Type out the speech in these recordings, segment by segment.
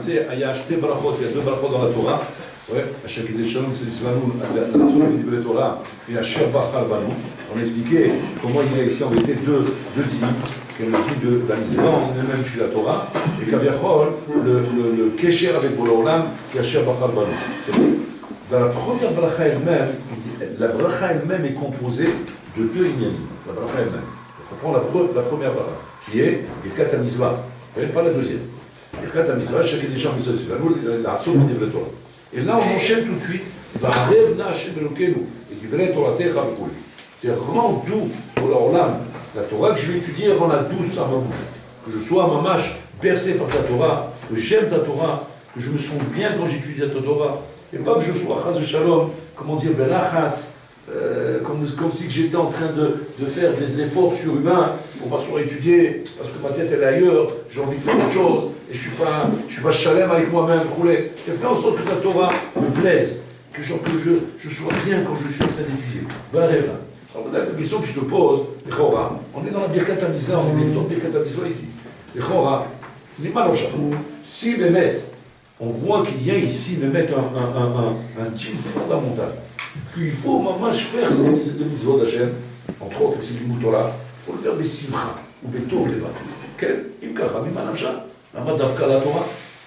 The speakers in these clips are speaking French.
sais, il y a acheté brachot, il y a deux brachot dans la Torah. Ouais, à chaque des shalom, c'est la source de la Torah, et à Shabbat Banu. On a expliqué comment il y a ici en vérité deux dîmes, qui est le dîme de la Mizra, on est même sur la Torah, et Kaviachol, le Kesher avec Bololam, qui est à Shabbat Banu. Dans la première bracha elle-même, la bracha elle-même est composée de deux ignanim. La bracha elle-même. On prend la première bracha, qui est Birkat HaMizvah, pas la deuxième. Birkat HaMizvah, chacun des gens qui se suivent, la source de la Torah. Et là, on enchaîne tout de suite. C'est rend doux pour l'Olam, la Torah que je vais étudier rend la douce à ma bouche. Que je sois mamash bercé par ta Torah, que j'aime ta Torah, que je me sens bien quand j'étudie ta Torah. Et pas que je sois chas de shalom, comment dire, belachatz, comme si j'étais en train de faire des efforts surhumains pour m'asseoir à étudier, parce que ma tête elle est ailleurs, j'ai envie de faire autre chose, et je suis pas chalem avec moi-même, roulé. J'ai fait en sorte que la Torah me plaise, que je sois bien quand je suis en train d'étudier. Ben rêve là. Alors la question qui se pose, les Chora, on est dans la Birkat HaMizvah, on est dans la Birkat HaMizvah ici. Les Chora, on est mal en chapeau. Si Bémet, on voit qu'il y a ici Bémet un type fondamental. Qu'il faut mamash faire ces mitzvot d'Hachem, entre autres ici du Moutola, il faut le faire des simcha ou des tov leva. Quel imkacha mimanamcha, la madavka la Torah.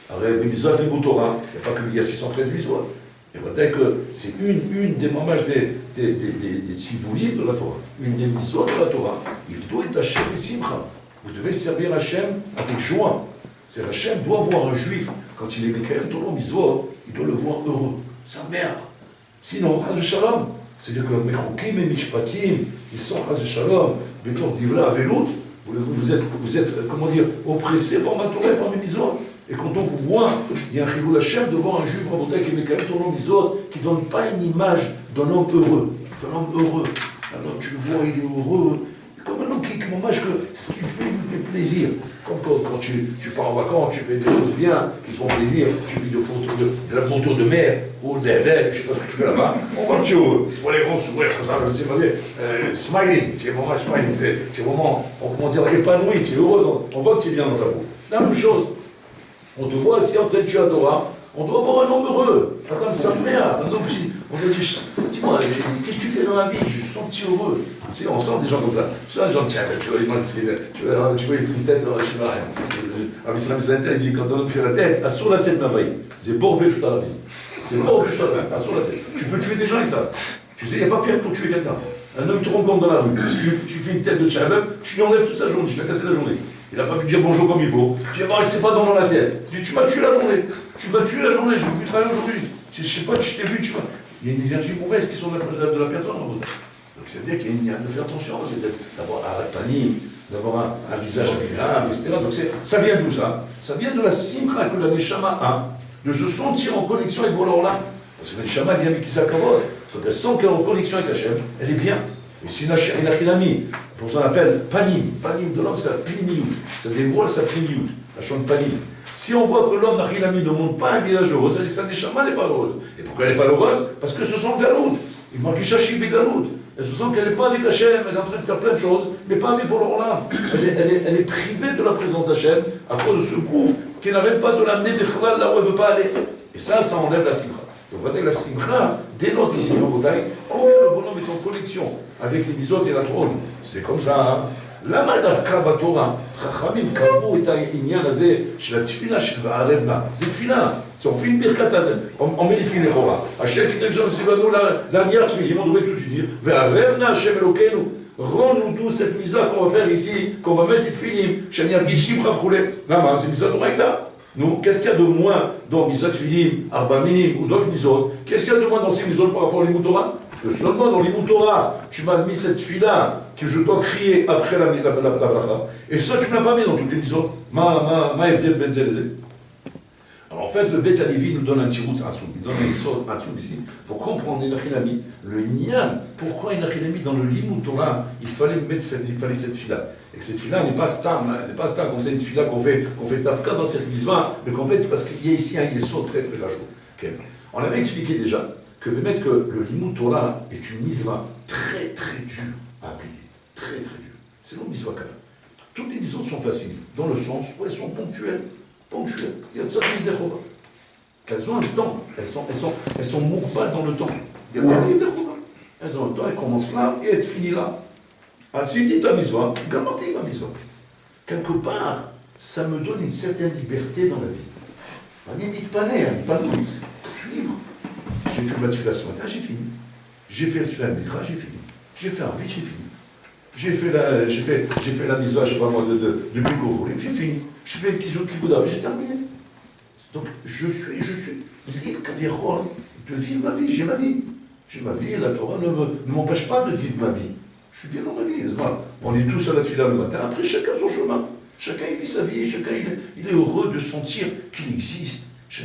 Alors les mitzvot du Moutola, il n'y a pas qu'il y a 613 mitzvot. Et voilà que c'est une des mamash des sivulim de la Torah, une des mitzvot de la Torah. Il doit être Hachem et simcha. Vous devez servir Hachem avec joie. C'est Hachem doit voir un juif, quand il est Mekael Torah mitzvot, il doit le voir heureux, sa mère. Sinon, Chaz Shalom, c'est-à-dire que Mechukim et Mishpatim, ils sont Chaz Shalom, Betor Divla Avelut, vous êtes, comment dire, oppressés par ma Torah et par mes mitzvot. Et quand on vous voit, il y a un Chilul Hashem devant un juif rabotai qui est Mekael Torah mitzvot, qui ne donne pas une image d'un homme heureux, d'un homme heureux. Un homme, tu le vois, il est heureux, comme un homme qui m'hommage que ce qu'il fait lui fait plaisir. Comme quand tu pars en vacances, tu fais des choses bien, qui te font plaisir, tu fais des photos de la monture de mer, ou des rêves, je ne sais pas ce que tu fais là-bas, on voit que tu es heureux. Pour les grands sourires, c'est smiling, tu es vraiment smiling, tu es vraiment, comment dire, épanoui, tu es heureux, on voit que tu es bien dans ta peau. La même chose, on te voit assis en train de tuer à Torah, on doit avoir un homme heureux, attends, sa mère, un homme qui, on te dit, dis-moi, qu'est-ce que tu fais dans la vie? Je sens que tu es heureux. Tu sais, on sent des gens comme ça. Tu sais, des gens, tiens, tu vois, il fait une tête, je ne sais pas. Islam Saintel, il dit, quand un homme fait la tête, assure la tête, c'est bon, je t'en avais. C'est bon, je t'en avais, assure la tête. Tu peux tuer des gens avec ça. Tu sais, il n'y a pas pire pour tuer quelqu'un. Un homme te rencontre dans la rue, tu fais une tête de tchabab, tu lui enlèves toute sa journée, tu lui as cassé la journée. Il n'a pas pu dire bonjour comme il faut. Tu dis, j'étais pas dans mon assiette. Tu dis, tu m'as tué la journée. Tu m'as tué la journée, je ne veux plus travailler aujourd'hui. Je ne sais pas, je t'ai vu, tu vois. Il y a une énergie mauvaise qui sont de la personne en route. Donc c'est dire qu'il y a de faire attention, d'avoir un panier, d'avoir un visage agréable, etc. Donc ça vient d'où ça? Ça vient de la simcha que la Neshama a, de se sentir en connexion avec Bololam. Parce que la Neshama vient avec Isaac Kavod. Quand elle sent qu'elle est en connexion avec Hachem, elle est bien. Et si une achinami, pour ça on appelle panim, panim de l'homme, c'est la pliniout, ça dévoile sa pliniout, la chante panim. Si on voit que l'homme n'achinami ne montre pas un visage heureux, ça veut dire que sa neshama n'est pas heureuse. Et pourquoi elle n'est pas heureuse? Parce que ce sont galout. Il manque Ishashi Begalout. Elle se sent qu'elle n'est pas avec Hachem, elle est en train de faire plein de choses, mais pas avec Bololam. Elle est privée de la présence d'Hachem à cause de ce gouffre qui n'arrête pas de l'amener là où elle ne veut pas aller. Et ça enlève la simcha. Donc, on va dire que la simcha dénote ici, en Botaï, combien le bonhomme est en connexion avec les mitzvot et la trône. C'est comme ça. למה דווקא בתורה חכמים קבעו את העניין הזה של התפילה של וערבנה? זה תפילה, זה אופין ברכת on met les filles לכאורה. השם כתב שם סביבנו להניח תפילים, on devrait tout se dire, וערבנה השם אלוקינו, rends-nous d'où cette mise qu'on va faire ici, qu'on va mettre les tfilim, שאני ארגיש שמחה וכו'. למה? זה מצוות דאורייתא. Nous, qu'est-ce qu'il y a de moins dans Misot Filim, Arbamim ou d'autres Misot? Qu'est-ce qu'il y a de moins dans ces Misot par rapport au Limut Torah? Que seulement dans Limut Torah, tu m'as mis cette fille-là que je dois crier après la bracha. Et ça, tu ne l'as pas mis dans toutes les Misot. Ma FDL Benzeleze. Alors en fait, le Bet Alevi nous donne un tiroutz Atsoum. Il donne un Isod Atsoum ici. Pour comprendre Inachinami, le Niam, pourquoi Inachinami dans le Limut Torah, il fallait cette fille-là. Et que cette fille-là n'est pas stam, comme c'est une fille-là qu'on fait tafka dans cette mitzvah, mais qu'en fait, parce qu'il y a ici un yesod très très rajout. Okay. On avait expliqué déjà que le Limut Torah est une mitzvah très très dure à appliquer. Très très dure. C'est non mitzvah kala. Toutes les mitzvahs sont faciles, dans le sens où elles sont ponctuelles. ponctuelles. Il y a de ça qui est Jéhovah. Elles ont un temps, elles sont mourpales dans le temps. Il y a de ça qui est Jéhovah. Elles ont un temps, elles commencent là et elles finissent là. Ah, si dit ta mitzvah, gamarti ma mitzvah. Quelque part, ça me donne une certaine liberté dans la vie. On n'imite pas né, pas nous. Je suis libre. J'ai fait ma tefila ce matin, j'ai fini. J'ai fait le tefila mikra, j'ai fini. J'ai fait un vide, j'ai fini. J'ai fait la mitzvah, je sais pas moi, de Bigorou, j'ai fini. J'ai fait le kivouda, j'ai terminé. Donc, je suis libre, kavierol, de vivre ma vie. J'ai ma vie. J'ai ma vie, et la Torah ne m'empêche pas de vivre ma vie. Je suis bien dans ma vie. On est tous à la tefila le matin, après chacun son chemin. Chacun il vit sa vie, chacun il est heureux de sentir qu'il existe. Je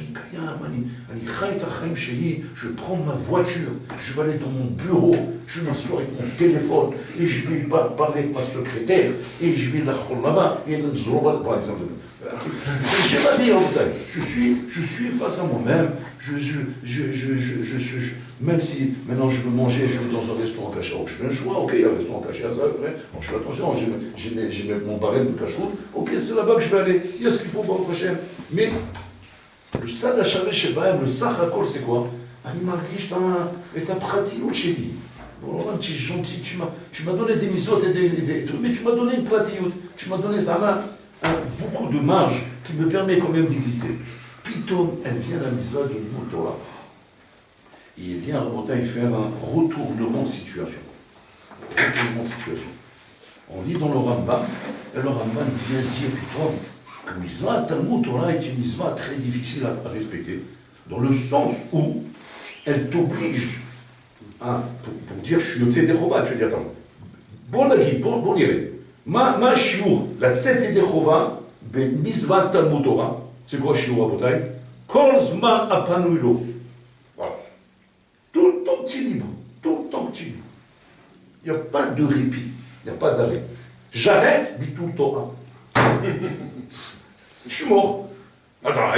vais prendre ma voiture, je vais aller dans mon bureau, je vais m'asseoir avec mon téléphone, et je vais parler avec ma secrétaire, et je vais la là-bas, et par exemple. J'ai ma vie en bataille. Je suis face à moi-même. Même si maintenant je veux manger, je vais dans un restaurant caché. Je fais un choix, ok, il y a un restaurant caché à ça. Donc je fais attention, j'ai mon barème de cachot. Ok, c'est là-bas que je vais aller. Il y a ce qu'il faut pour le prochain. Mais le sad acharé chez Bahem, le sachakol, c'est quoi? Animal riche est un pratilou chez lui. Bon, un petit gentil, tu m'as donné des misotes et des trucs, mais tu m'as donné une pratilloute. Tu m'as donné ça beaucoup de marge qui me permet quand même d'exister. Pitom, elle vient la mitzvah de Torah. Il vient à Rabotai faire un retournement de situation. Retournement de situation. On lit dans le Rambam, et le Rambam vient dire Pitom que mitzvah Talmud Torah est une mitzvah très difficile à respecter, dans le sens où elle t'oblige pour dire je suis le tzedek Jéhovah, tu veux dire attends, bon yéré. Ma shiur, la tzedek Jéhovah, ben mitzvah Talmud Torah, c'est quoi shiur Rabotai? Kol zman apanui lo. Voilà. Tout le temps que tu es libre, tout le temps que tu es libre. Il n'y a pas de répit, il n'y a pas d'arrêt. J'arrête, bitul Torah. Je suis mort. Attends,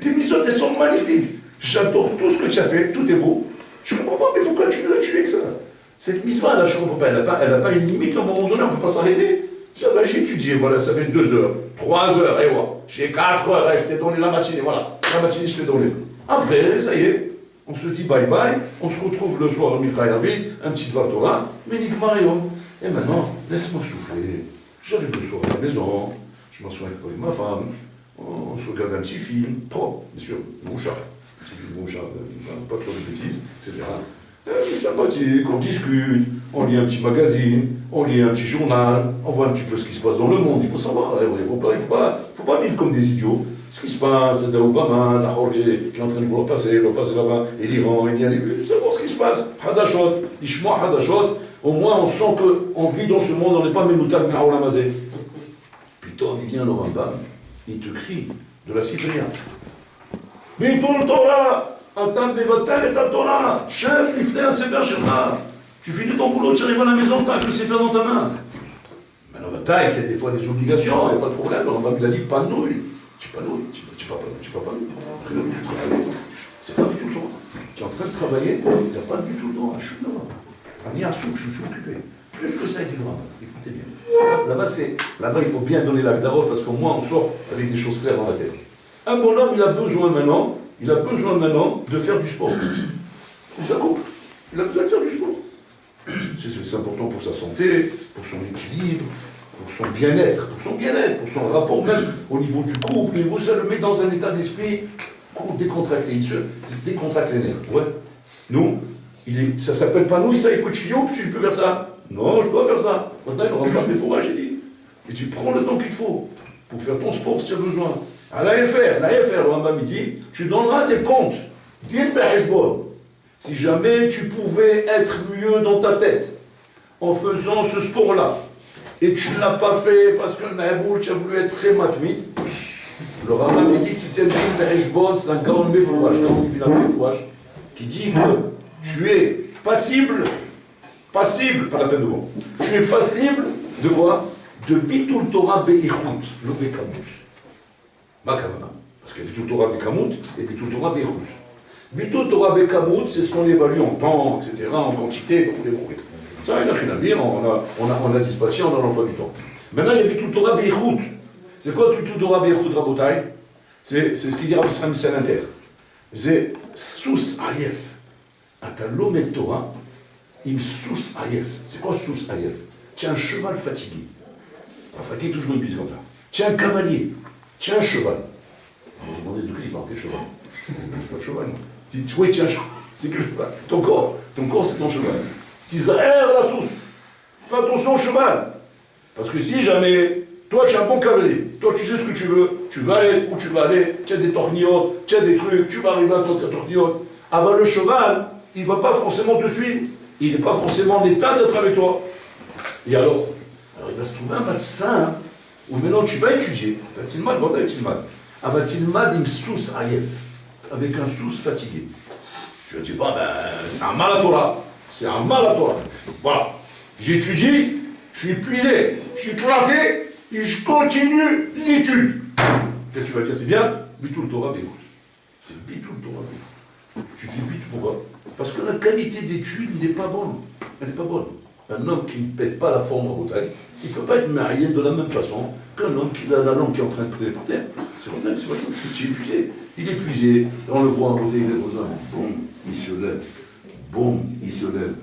tes misotes, elles sont magnifiques. J'adore tout ce que tu as fait, tout est beau. Je ne comprends pas, mais pourquoi tu me l'as tué avec ça? Cette mitzvah, là, je ne comprends pas. Elle n'a pas une limite, à un moment donné, on ne peut pas s'arrêter. Ça va, j'ai étudié, voilà, ça fait 2 heures, 3 heures, et voilà. J'ai 4 heures, et je t'ai donné la matinée, voilà. La matinée, je t'ai donné. Après, ça y est, on se dit bye bye, on se retrouve le soir au Mikra Yavid, un petit Dvar Torah, mais Nik Marion. Et maintenant, laisse-moi souffler. J'arrive le soir à la maison, je m'assois avec ma femme, on se regarde un petit film, propre, bien sûr, mouchard, un petit film mouchard, pas trop de bêtises, etc. Sympathique, on discute, on lit un petit magazine, on lit un petit journal, on voit un petit peu ce qui se passe dans le monde, il faut savoir, il ne faut pas vivre comme des idiots. Ce qui se passe, d'Obama, Lahore qui est en train de vouloir passer là-bas, et l'Iran, il y a des... savoir ce qui se passe, Hadashot, Ishma Hadashot, au moins on sent qu'on vit dans ce monde, on n'est pas Menoutal Kaolamazé. Putain, il vient le Rambam, il te crie de la cyprien. Bitul Torah, Atam Bevatal et ta Torah, Chef, il fait un sévère Sherma. Tu finis ton boulot, tu arrives à la maison, tu as le sévère dans ta main. Mais la bataille, il y a des fois des obligations, il n'y a pas de problème, le Rambam il a dit pas de nouilles. Tu n'es pas nouilles, tu n'es pas nouilles. Après, là, tu travailles. C'est pas du tout le temps. Tu es en train de travailler, tu n'as pas du tout le temps. Je suis là. Je me suis occupé. Plus que ça, il dit le Rambam. Écoutez bien. Là-bas, il faut bien donner la d'arôle parce qu'au moins on sort avec des choses claires dans la tête. Un bonhomme, il a besoin maintenant de faire du sport. Ça coupe. Il a besoin de faire du sport. C'est important pour sa santé, pour son équilibre, pour son bien-être, pour son rapport même au niveau du couple. Ça le met dans un état d'esprit décontracté. Il se décontracte les nerfs. Ouais. Nous, ça s'appelle pas nous, ça, il faut étudier, puis je peux faire ça. Non, je dois faire ça. Maintenant, il ne rentre pas mes fourrages, j'ai dit. Et tu prends le temps qu'il faut pour faire ton sport si tu as besoin. À l'AFR, le Rambam il dit, tu donneras des comptes. Si jamais tu pouvais être mieux dans ta tête en faisant ce sport-là, et tu ne l'as pas fait parce que tu as voulu être très matmite, le Rambam il dit, c'est un Gaon Mefouach, qui dit que tu es passible, pas la peine de mot, tu es passible de quoi? De Bitul Torah Be'echut, le Bekamut. Makavana. Parce qu'il y a Bitul Torah Bekamut et Bitul Torah Be'echut. Bitul Torah Bekamut, c'est ce qu'on évalue en temps, etc., en quantité, donc on est ça, il n'y a rien à dire, on a dispatché, on a l'emploi du temps. Maintenant, il y a Bitul Torah Be'echut. C'est quoi Bitul Torah Be'echut, Rabotai? C'est ce qu'il dit Rabbi Israël Salanter. C'est sous ayef. Ata lomet Torah, il sous ayef. C'est quoi sous ayef? Tu es un cheval fatigué. Fatigué, toujours une comme ça. Tu es un cavalier. Tu es un cheval. Vous vous demandez de qui il parle, quel cheval? Pas de cheval, non. Tu dis, oui, tu es un cheval. C'est quel cheval? Ton corps, c'est ton cheval. Tu dis, la sauce. Fais attention au cheval. Parce que si jamais, toi tu es un bon cavalier, toi tu sais ce que tu vas aller où tu vas aller, tu as des tornillotes, tu as des trucs, tu vas arriver à ton tornillote. Avant le cheval, il ne va pas forcément te suivre, il n'est pas forcément en état d'être avec toi. Et alors il va se trouver un médecin où maintenant tu vas étudier. Tatilmad, voilà Tatilmad. Avatilmad im sous ayef, avec un sous fatigué. Tu vas dire, c'est un mal à Torah. C'est un mal à Torah. Voilà. J'étudie, je suis épuisé, je suis éclaté, et je continue l'étude. Et tu vas dire, c'est bien, Bitul Torah Bégout. C'est Bitul Torah Bégout. Tu dis Bit pourquoi? Parce que la qualité d'étude n'est pas bonne. Elle n'est pas bonne. Un homme qui ne pète pas la forme en bouteille, il ne peut pas être marié de la même façon qu'un homme qui a la langue qui est en train de prier par terre. C'est vrai, c'est vrai. Il est épuisé. Il est épuisé. On le voit en bouteille, il est besoin. Boum, il se lève. Boum, il se lève.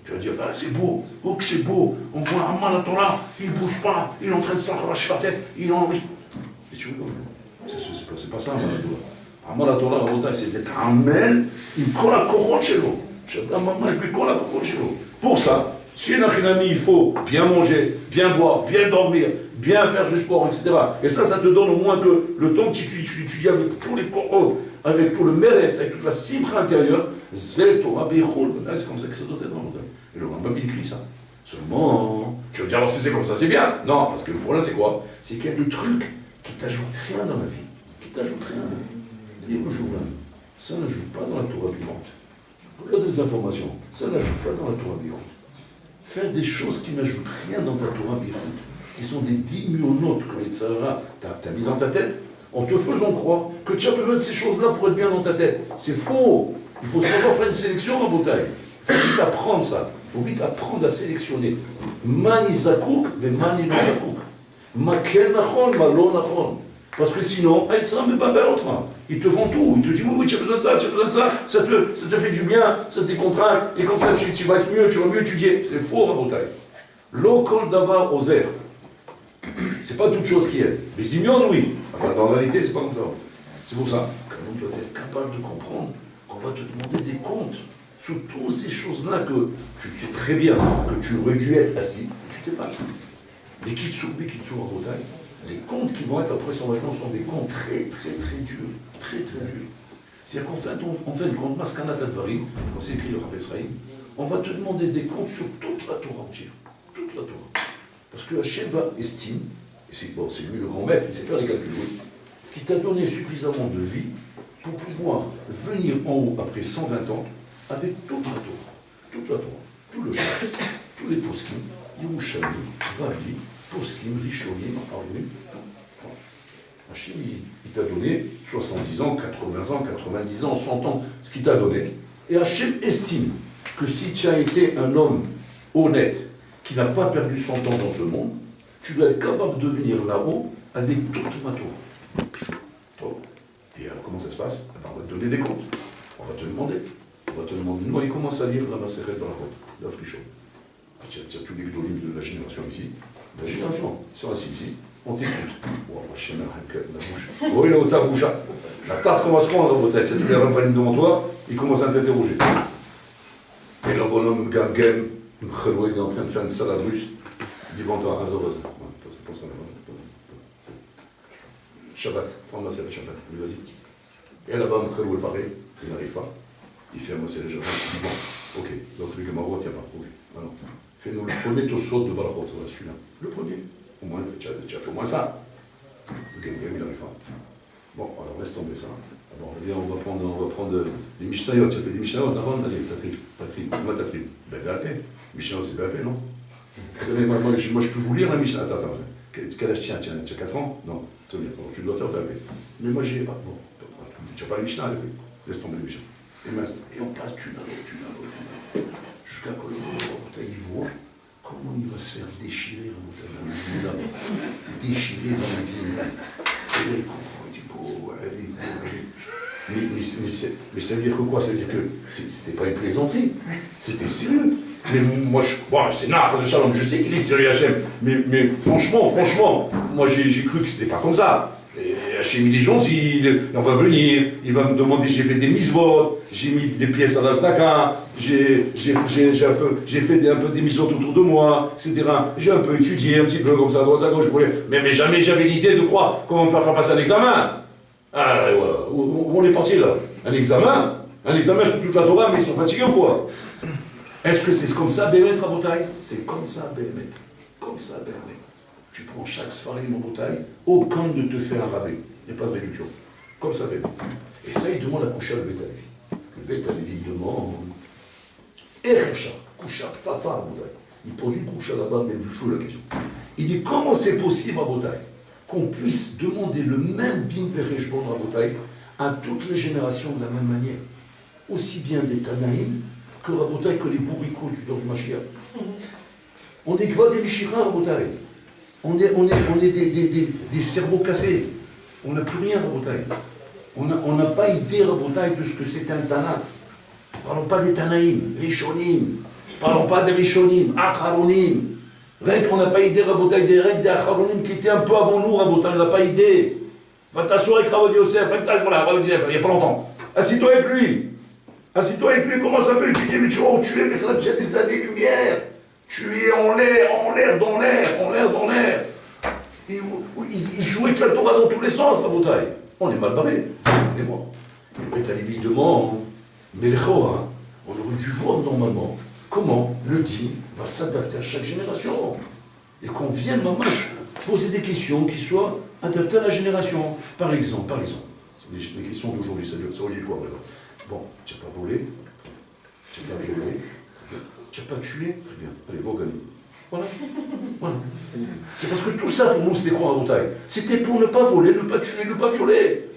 Tu vas dire, c'est beau, oh que c'est beau, on voit un mal à Torah, il ne bouge pas, il est en train de s'arracher la tête, il a envie. Et tu vois, c'est pas ça un mal à Torah. Un mal à Torah, en bouteille, c'est d'être un mel, il colle la couronne chez vous. Je dis, maman, il colle la couronne chez vous. Pour ça, si il il faut bien manger, bien boire, bien dormir, bien faire du sport, etc. Et ça te donne au moins que le temps que tu étudies avec tous les paroles, avec tout le mérès, avec toute la cipre intérieure, c'est Torah Bechol. C'est comme ça que ça doit être en montagne. Et le Rambam, il écrit ça. Seulement, tu vas dire, alors si c'est comme ça, c'est bien. Non, parce que le problème, c'est quoi? C'est qu'il y a des trucs qui t'ajoutent rien dans la vie. Qui t'ajoutent rien. Lire le journal, ça n'ajoute pas dans la Torah vivante. Regarde des informations, ça n'ajoute pas dans la Torah vivante. Faire des choses qui n'ajoutent rien dans ta Torah vivante, qui sont des dimionotes que les tzara t'as mis dans ta tête, en te faisant croire que tu as besoin de ces choses-là pour être bien dans ta tête. C'est faux. Il faut savoir faire une sélection en bouteille. Il faut vite apprendre ça. Il faut vite apprendre à sélectionner. Mani zakouk, ve mani lo zakouk. Ma kel nachon, ma lo nachon. Parce que sinon, il sera même pas bel autrement. Il te vend tout. Il te dit, oui, tu as besoin de ça, tu as besoin de ça. Ça te fait du bien, ça te décontracte. Et comme ça, tu vas être mieux, tu vas mieux étudier. C'est faux en bouteille. Lo kol davar ozer. C'est pas toute chose qui est. Les dimions, oui. Enfin, dans la réalité, c'est pas comme ça. C'est pour ça qu'on doit être capable de comprendre qu'on va te demander des comptes sur toutes ces choses-là que tu sais très bien que tu aurais dû être assis et tu t'es pas assis. Les kitsou en Bretagne, les comptes qui vont être après son vacances sont des comptes très durs. Très durs. C'est-à-dire qu'en fait de compte, Maskanat Advarim, quand c'est écrit le Rav Esraïm, on va te demander des comptes sur toute la Torah entière. Toute la Torah. Parce que Hachem va estime, et c'est lui le grand maître, il sait faire les calculs, qui t'a donné suffisamment de vie pour pouvoir venir en haut après 120 ans avec toute la Torah, tout le chasse, tous les poskim, Yerushalmi, Ravi, poskim, Rishonim, Arunim, Hachem, il t'a donné 70 ans, 80 ans, 90 ans, 100 ans, ce qu'il t'a donné. Et Hachem estime que si tu as été un homme honnête, qui n'a pas perdu son temps dans ce monde, tu dois être capable de venir là-haut avec toute ma Torah. Et alors comment ça se passe? On va te donner des comptes. On va te demander. Nous, il commence à lire la Maseret dans la route, d'Africhon. Tu as tous les gdolim de la génération ici. La génération, ils sont assis ici, on t'écoute. Oh, la bouche. Oh, il a ta bouche. La tarte commence à prendre dans peut-être. Tu as tous les rampanim devant toi, ils commencent à t'interroger. Et le bonhomme Gamgem, il est en train de faire une salade russe. Il dit, bon, t'as un Azor. Shabbat, prends ma salade Shabbat. Vas-y. Et là-bas, Mkhelou est pareil, il n'arrive pas. Il fait ma salade Shabbat. Il dit, bon, ok. Donc, le Gemara ne tient pas. Ok. Alors, fais-nous le premier tossot de Barachot. Voilà, celui-là. Le premier. Au moins, tu as fait au moins ça. Le Gemara, il n'arrive pas. Bon, alors laisse tomber ça. Alors, on va prendre les Mishnayot. Tu as fait des Mishnayot avant, allez, Tatri. Moi, Tatri. Ben, BAP. Mishnayot, c'est BAP, non? Moi, je peux vous lire la Mishnah. Attends. Quel âge tu as 4 ans? Non. Très bien. Alors, tu dois faire BAP. Mais moi, j'ai. Bon, tu n'as pas les Mishnah, laisse tomber les Mishnah. Et on passe d'une à l'autre. Jusqu'à que il voit comment il va se faire déchirer dans la vie. Déchirer dans la vie. Et là, il comprend. Il dit, bon, Mais ça veut dire que quoi? Ça veut dire que c'était pas une plaisanterie, c'était sérieux. Mais moi, c'est Nahar de Shalom, je sais qu'il est sérieux Hachem, mais franchement, moi j'ai cru que c'était pas comme ça. Et Hachem il est gentil, on va venir, il va me demander, j'ai fait des mitzvot, j'ai mis des pièces à la zdaka, j'ai fait un peu des mitzvot autour de moi, etc. J'ai un peu étudié, un petit peu comme ça, à droite à gauche, mais jamais j'avais l'idée de quoi, comment me faire passer un examen. Ah, ouais, où on est parti là? Un examen sur toute la Torah, mais ils sont fatigués ou quoi? Est-ce que c'est comme ça, Bémet, Rabotai? C'est comme ça, Bémet. Comme ça, Bémet. Tu prends chaque Sfarim Rabotai, aucun ne te fait un rabais. Il n'y a pas de réduction. Comme ça, Bémet. Et ça, il demande à Koucha le Beth Alevi. Le Beth Alevi, il demande. Erefcha, Koucha, Ptsatsa, Rabotai. Il pose une Koucha là-bas, mais je fous la question. Il dit comment c'est possible, Rabotai, qu'on puisse demander le même din pereshbon Rabotai à toutes les générations de la même manière, aussi bien des Tanaïm que Rabotai, que les bourricots du temps du Mashiach. On est que des Mishira, Rabotai. On est des cerveaux cassés. On n'a plus rien, Rabotai. On n'a pas idée, Rabotai, de ce que c'est un Tana. Parlons pas des Tanaïm, Rishonim. Parlons pas des Rishonim, Acharonim. Rien qu'on n'a pas idée, Rabotai, des règles des Acharonim qui étaient un peu avant nous, Rabotai, on n'a pas idée. Va t'asseoir avec Rabbi Yosef, il n'y a pas longtemps. Assis-toi avec lui. Assis-toi avec lui, comment ça peut étudier, mais tu vois où tu es, mais là tu as des années-lumière. Tu es en l'air, dans l'air. Il joue avec la Torah dans tous les sens, Rabotai. On est mal barré. On est mort. Mais t'as évidemment, mais les Chora, on aurait dû voir normalement comment le din va s'adapter à chaque génération. Et qu'on vienne, mamash, poser des questions qui soient adaptées à la génération. Par exemple, c'est les questions d'aujourd'hui, ça veut dire quoi, par exemple? Bon, tu n'as pas volé, tu n'as pas violé, tu n'as pas tué, très bien, allez, va gagner. Voilà. C'est parce que tout ça pour nous c'était quoi en bataille? C'était pour ne pas voler, ne pas tuer, ne pas violer.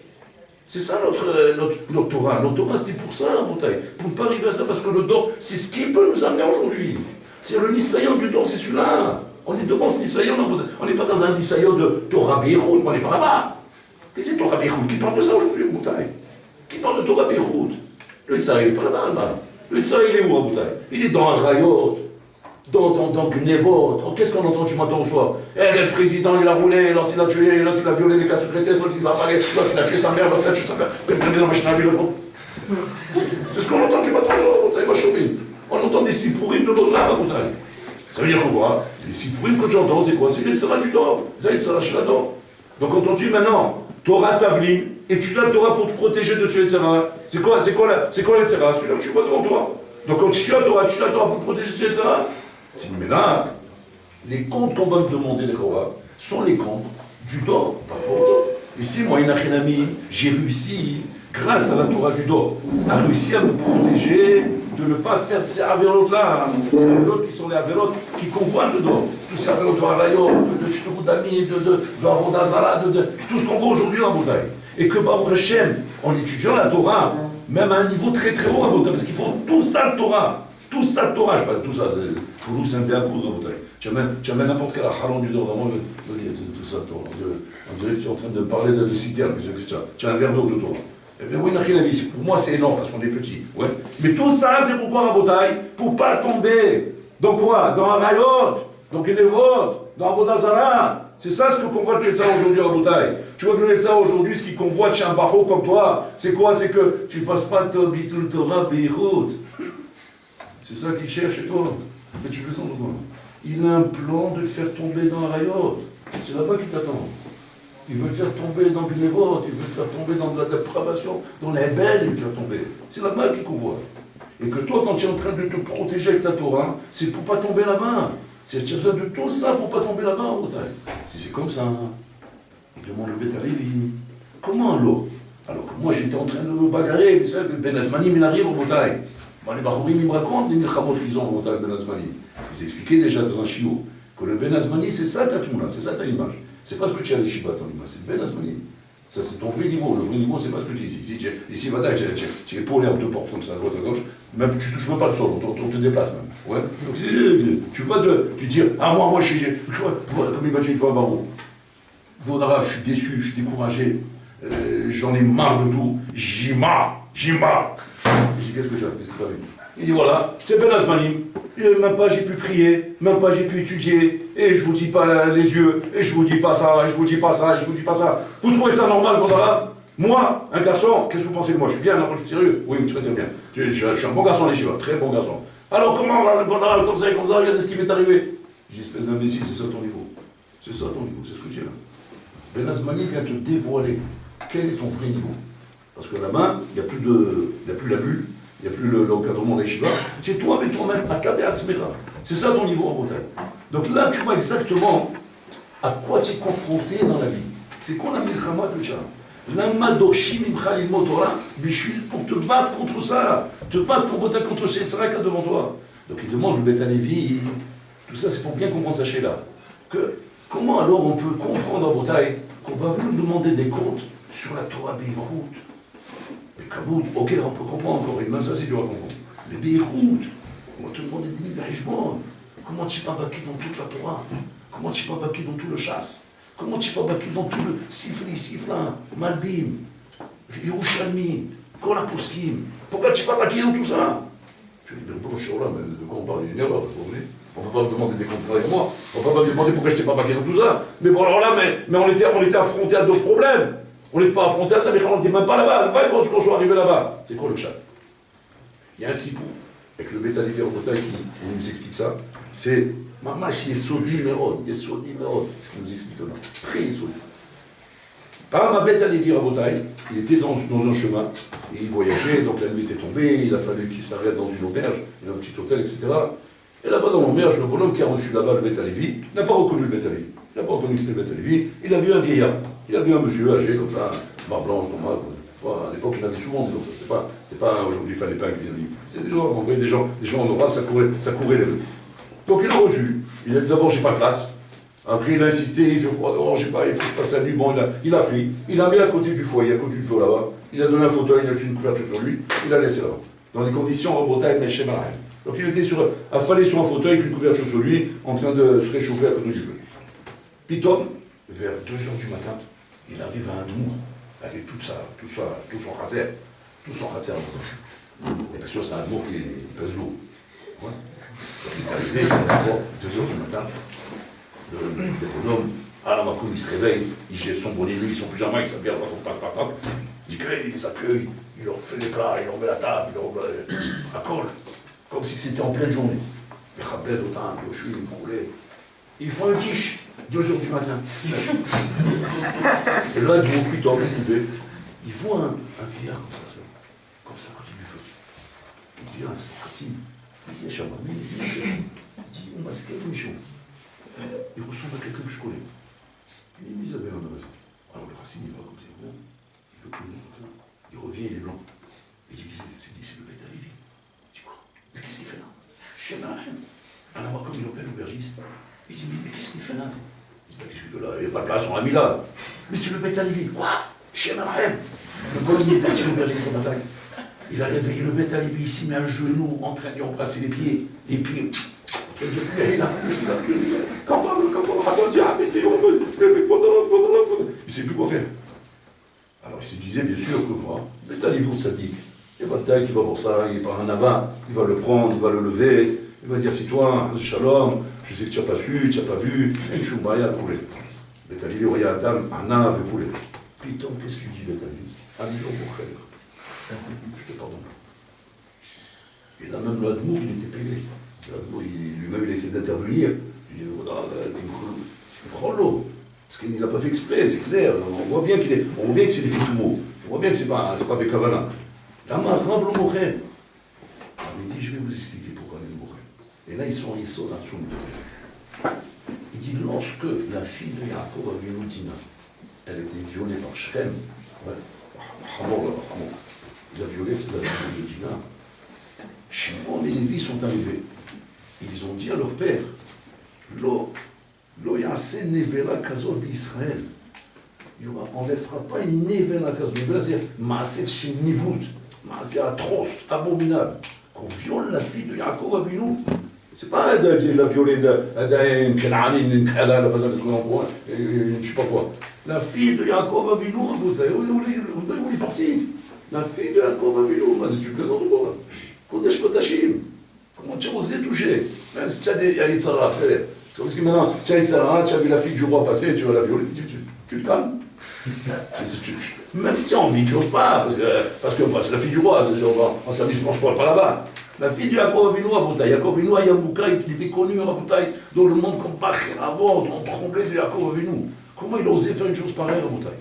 C'est ça notre Torah. Notre Torah c'était pour ça en bataille. Pour ne pas arriver à ça, parce que le don, c'est ce qui peut nous amener aujourd'hui. C'est le Nisayon du don, c'est celui-là. On est devant ce Nisayon, on n'est pas dans un Nisayon de Torah Beirut, on n'est pas là-bas. Qu'est-ce que c'est Torah Beirut? Qui parle de ça aujourd'hui en bataille? Qui parle de Torah Beirut? Le Tzara, il n'est pas là-bas. Le Tzara, il est où en bataille? Il est dans un Rayot. Dans Gnevot, qu'est-ce qu'on entend du matin au soir? Le président il a roulé, l'autre il a tué, l'autre il a violé les cas secrétaires, l'autre il a parlé, l'autre il a tué sa mère, l'autre il a tué sa mère, dans la machine à vivre. C'est ce qu'on entend du matin au soir, on entend des sipourim de l'autre là, ça veut dire quoi? Les sipourim que j'entends, c'est quoi? C'est les Sarah du Dor, c'est les Sarah Shlador. Donc quand on dit maintenant, Torah Tavlin, et tu la Torah pour te protéger de ce Yetzera, c'est quoi les Yetzera? Celui-là que tu vois devant toi. Donc quand tu la Torah pour te protéger de ce Yetzera. Mais là, les comptes qu'on va me demander, les Chora, sont les comptes du Dor, pas pour le Dor. Ici, moi, Inachinami, j'ai réussi, grâce à la Torah du Dor, à réussir à me protéger de ne pas faire de ces avérotes-là. Ces avérotes qui sont les avérotes qui convoitent le Dor. Tous ces avérotes de Harayot, de Shterudami, de Avodazara, de tout ce qu'on voit aujourd'hui en Bouddhaï. Et que Baruch Hashem, en étudiant la Torah, même à un niveau très très haut à Bouddhaï, parce qu'il faut tout ça, le Torah. Tout ça, le Torah, je parle de tout ça, pour nous c'est un coup de bouteille. Tu amènes n'importe quel haron du Dor, vraiment, tout ça, Torah. On dirait que tu es en train de parler de citerne, tu as un verre d'eau de Torah. Eh bien oui, pour moi c'est énorme, parce qu'on est petit. Ouais. Mais tout ça, c'est pourquoi Rabotai? Pour pas tomber. Dans quoi? Dans Harayot, dans Gnevot, dans Avodazara. C'est ça ce que convoite le Yetzara aujourd'hui, Rabotai. Tu vois que le Yetzara aujourd'hui, ce qu'il convoite chez un barreau comme toi, c'est quoi? C'est que tu ne fasses pas Bitul Torah Beirut. C'est ça qu'il cherche chez toi. Mais tu peux s'en quoi? Il a un plan de te faire tomber dans un rayot. C'est là-bas qu'il t'attend. Il veut te faire tomber dans une évote, il veut te faire tomber dans de la dépravation, dans les belles, il veut te faire tomber. C'est là-bas qu'il convoite. Et que toi, quand tu es en train de te protéger avec ta Torah, c'est pour ne pas tomber là-bas. C'est tu as besoin de tout ça pour ne pas tomber là-bas. Si c'est comme ça, il demande le Beth Alevi. Comment alors? Alors que moi, j'étais en train de me bagarrer, vous savez, Ben Azmanim, il arrive au Botaï. Les Bachorim, ils me racontent les milchamot qu'ils ont au Ben Azmani. Je vous ai expliqué déjà dans un chiot que le Ben Azmani, c'est ça ta touna, c'est ça ta image. C'est pas ce que tu as à l'Eshiva, ton image, c'est le Ben Azmani. Ça, c'est ton vrai niveau. Le vrai niveau, c'est pas ce que tu dis. Ici, Vada, tu es épaulé, on te porte comme ça, à droite à gauche. Même tu touches même pas le sol, on te déplace même. Ouais. Donc, tu vas tu dis, ah, moi, comme il m'a dit une fois un barreau. Je suis déçu, je suis découragé. j'en ai marre de tout, j'y marre. J'ai dit, qu'est-ce que tu as vu? Il dit, voilà, j'étais ben Azmanim, même pas j'ai pu prier, même pas j'ai pu étudier, et je vous dis pas les yeux, et je vous dis pas ça, et je vous dis pas ça, et je vous dis pas ça. Vous trouvez ça normal quand arabe? Moi, un garçon, qu'est-ce que vous pensez de moi? Je suis bien, non, je suis sérieux? Oui, tu très bien. Je suis un bon garçon à l'échiva, très bon garçon. Alors comment, quand arabe, comme ça, regardez ce qui m'est arrivé. J'ai dit, espèce d'imbécile, c'est ça ton niveau. C'est ça ton niveau, c'est ce que tu es là. Ben Azmanim vient te dévoiler quel est ton vrai niveau. Parce que là-bas, il n'y a plus la bulle, il n'y a plus l'encadrement de l'Eshiva. C'est toi avec toi-même, à ta Be'atzmecha. C'est ça ton niveau en Bretagne. Donc là, tu vois exactement à quoi tu es confronté dans la vie. C'est quoi la Milchama que tu as? Lama doshim imcha lilmod Torah, bishvil, pour te battre contre ça. Te battre contre cette Tzara qu'il y a devant toi. Donc il demande le Beth Alevi. Tout ça, c'est pour bien comprendre ça chez là. Comment alors on peut comprendre en Bretagne qu'on va nous demander des comptes sur la Torah Beirut? Mais Kabout, ok, on peut comprendre encore, et même ça c'est dur à comprendre. Mais Beyrouth, on va te demander des niveaux. Comment tu pas baqué dans toute la Torah? Comment tu pas baqué dans tout le chasse? Comment tu pas baqué dans tout le Sifla, Malbim, Yerushalmi, Kolaposkim? Pourquoi tu pas baqué dans tout ça? Tu dis, mais bon, je suis là, mais de quoi on parle? Il y a une erreur, vous voyez? On ne peut pas me demander des comptes avec moi. On ne peut pas me demander pourquoi je n'étais pas baqué dans tout ça. Mais bon, alors là, mais on était affronté à d'autres problèmes. On n'était pas affronté à ça, mais on n'était même pas là-bas. Va quand on soit arrivé là-bas. C'est quoi le chat? Il y a un sipou, avec le Beth Alevi en Bretagne qui nous explique ça. C'est Mamash Yesodi Merod. Yesodi Merod. C'est ce qu'il nous explique là. Très Yesodi. Par ma Beth Alevi en Bretagne, il était dans un chemin. Et il voyageait, donc la nuit était tombée. Il a fallu qu'il s'arrête dans une auberge, dans un petit hôtel, etc. Et là-bas dans l'auberge, le bonhomme qui a reçu là-bas le Beth Alevi n'a pas reconnu le Beth Alevi. Il n'a pas reconnu que c'était le Beth Alevi. Il a vu un vieillard. Il a vu un monsieur âgé comme ça, barbe blanche, normal. À l'époque, il en avait souvent des gens. C'était pas aujourd'hui, il fallait pas qu'il y ait un livre. C'était des gens, on voyait des gens en oral, ça courait les rues. Donc il a reçu. Il a dit d'abord, j'ai pas de place. Après, il a insisté, il fait froid dehors, je sais pas, il faut que je passe la nuit. Bon, il a pris. Il a mis à côté du foyer, à côté du feu là-bas. Il a donné un fauteuil, il a jeté une couverture sur lui. Il l'a laissé là-bas. Dans des conditions en Bretagne, mais chez Malheim. Donc il était affalé sur un fauteuil avec une couverture sur lui, en train de se réchauffer à côté du feu. Pitom, vers 2h du matin, il arrive à un dour, avec tout son khatser. Et bien sûr, c'est un dour qui pèse lourd. Ouais. Donc il est arrivé, à 2h du matin, le bonhomme, à la macoum, il se réveille, il jette son bonnet, lui, son pyjama, il s'habille, il crée, il les accueille, il leur fait les plats, il leur met la table, il leur la colle. Comme si c'était en pleine journée. Les Khablet, autant, le chuil, le poulet. Ils font un tiche, 2h du matin. Et là, du coup, putain, qu'est-ce qu'il fait? Il voit un vieillard comme ça, à côté du feu. Il dit, ah, c'est facile. Il s'est échappé, il dit, on va se calmer, Michon. Il ressemble à quelqu'un que je connais. Il dit, Isabelle, on a raison. Alors le Racine, il va comme ça, il le connaît comme ça. Il revient, il est blanc. Il dit, c'est le Beth Alevi. Mais qu'est-ce qu'il fait là? Chez Malheim. À la comme il appelle l'aubergiste. Il dit, mais qu'est-ce qu'il fait là? Il dit, qu'est-ce qu'il fait là? Il n'y a pas de place, on l'a mis là. Mais c'est le Beth Alevi. Quoi? Chez Malheim. Le bonhomme, il est parti l'aubergiste ce matin. Il a réveillé le Beth Alevi, il s'est mis à genoux, en train de lui embrasser les pieds. Les pieds. Il ne sait plus quoi faire. Alors il se disait, bien sûr, que moi, Beth Alevi, ça dit. Il y a pas de taille qui va voir ça, il est par un avant, il va le prendre, il va le lever, il va dire, c'est toi, Shalom, je sais que tu n'as pas su, tu n'as pas vu, et tu m'as poulet. Beth Alevi, il y a Adam, Anna, avec poulet. Putain, qu'est-ce que tu dis, Beth Alevi? Amilon, mon frère. Je te pardonne. Et là, même l'Admour, il était payé. L'Admour, lui-même, il essaie d'intervenir. Il dit, voilà, c'est prends-l'eau. Parce qu'il n'a pas fait exprès, c'est clair. On voit bien que c'est des fitoumots. On voit bien que c'est pas avec Havana. Lama, Rav le Mochen. Il dit, je vais vous expliquer pourquoi il est le Mochen. Et là, ils sont là-dessous. Il dit, lorsque la fille de Yaakov Avinu Dina, elle était violée par Shrem, il a violé cette fille de Dina. Shimon et Lévi sont arrivés. Ils ont dit à leur père, Lo yase nevela kazol d'Israël. On ne laissera pas une nevela kazol. Nevela, c'est maaser shenivout. C'est atroce, abominable, qu'on viole la fille de Yaakov Avinu. C'est pas la violer d'un Kenani, une Khala, je sais pas quoi. La fille de Yaakov Avinu, où est parti? La fille de Yaakov Avinu, tu plaisantes ou quoi? Kodesh Kodashim. Comment tu as osé toucher? Même si tu as des Yaïtsara, c'est parce que maintenant, tu as Yaïtsara, tu as vu la fille du roi passer, tu vas la violer, tu te calmes. Même si tu as envie, tu n'oses pas, parce que moi, c'est la fille du roi, on s'amuse, je parle pas là-bas. La fille de Yaakov Avinu à Boutaï. Yaakov Avinu à Yamouka, il était connu à Boutaï, dans le monde comme pas rien à voir, on tremblait de Yaakov Avinu. Comment il osait faire une chose pareille à Boutaï?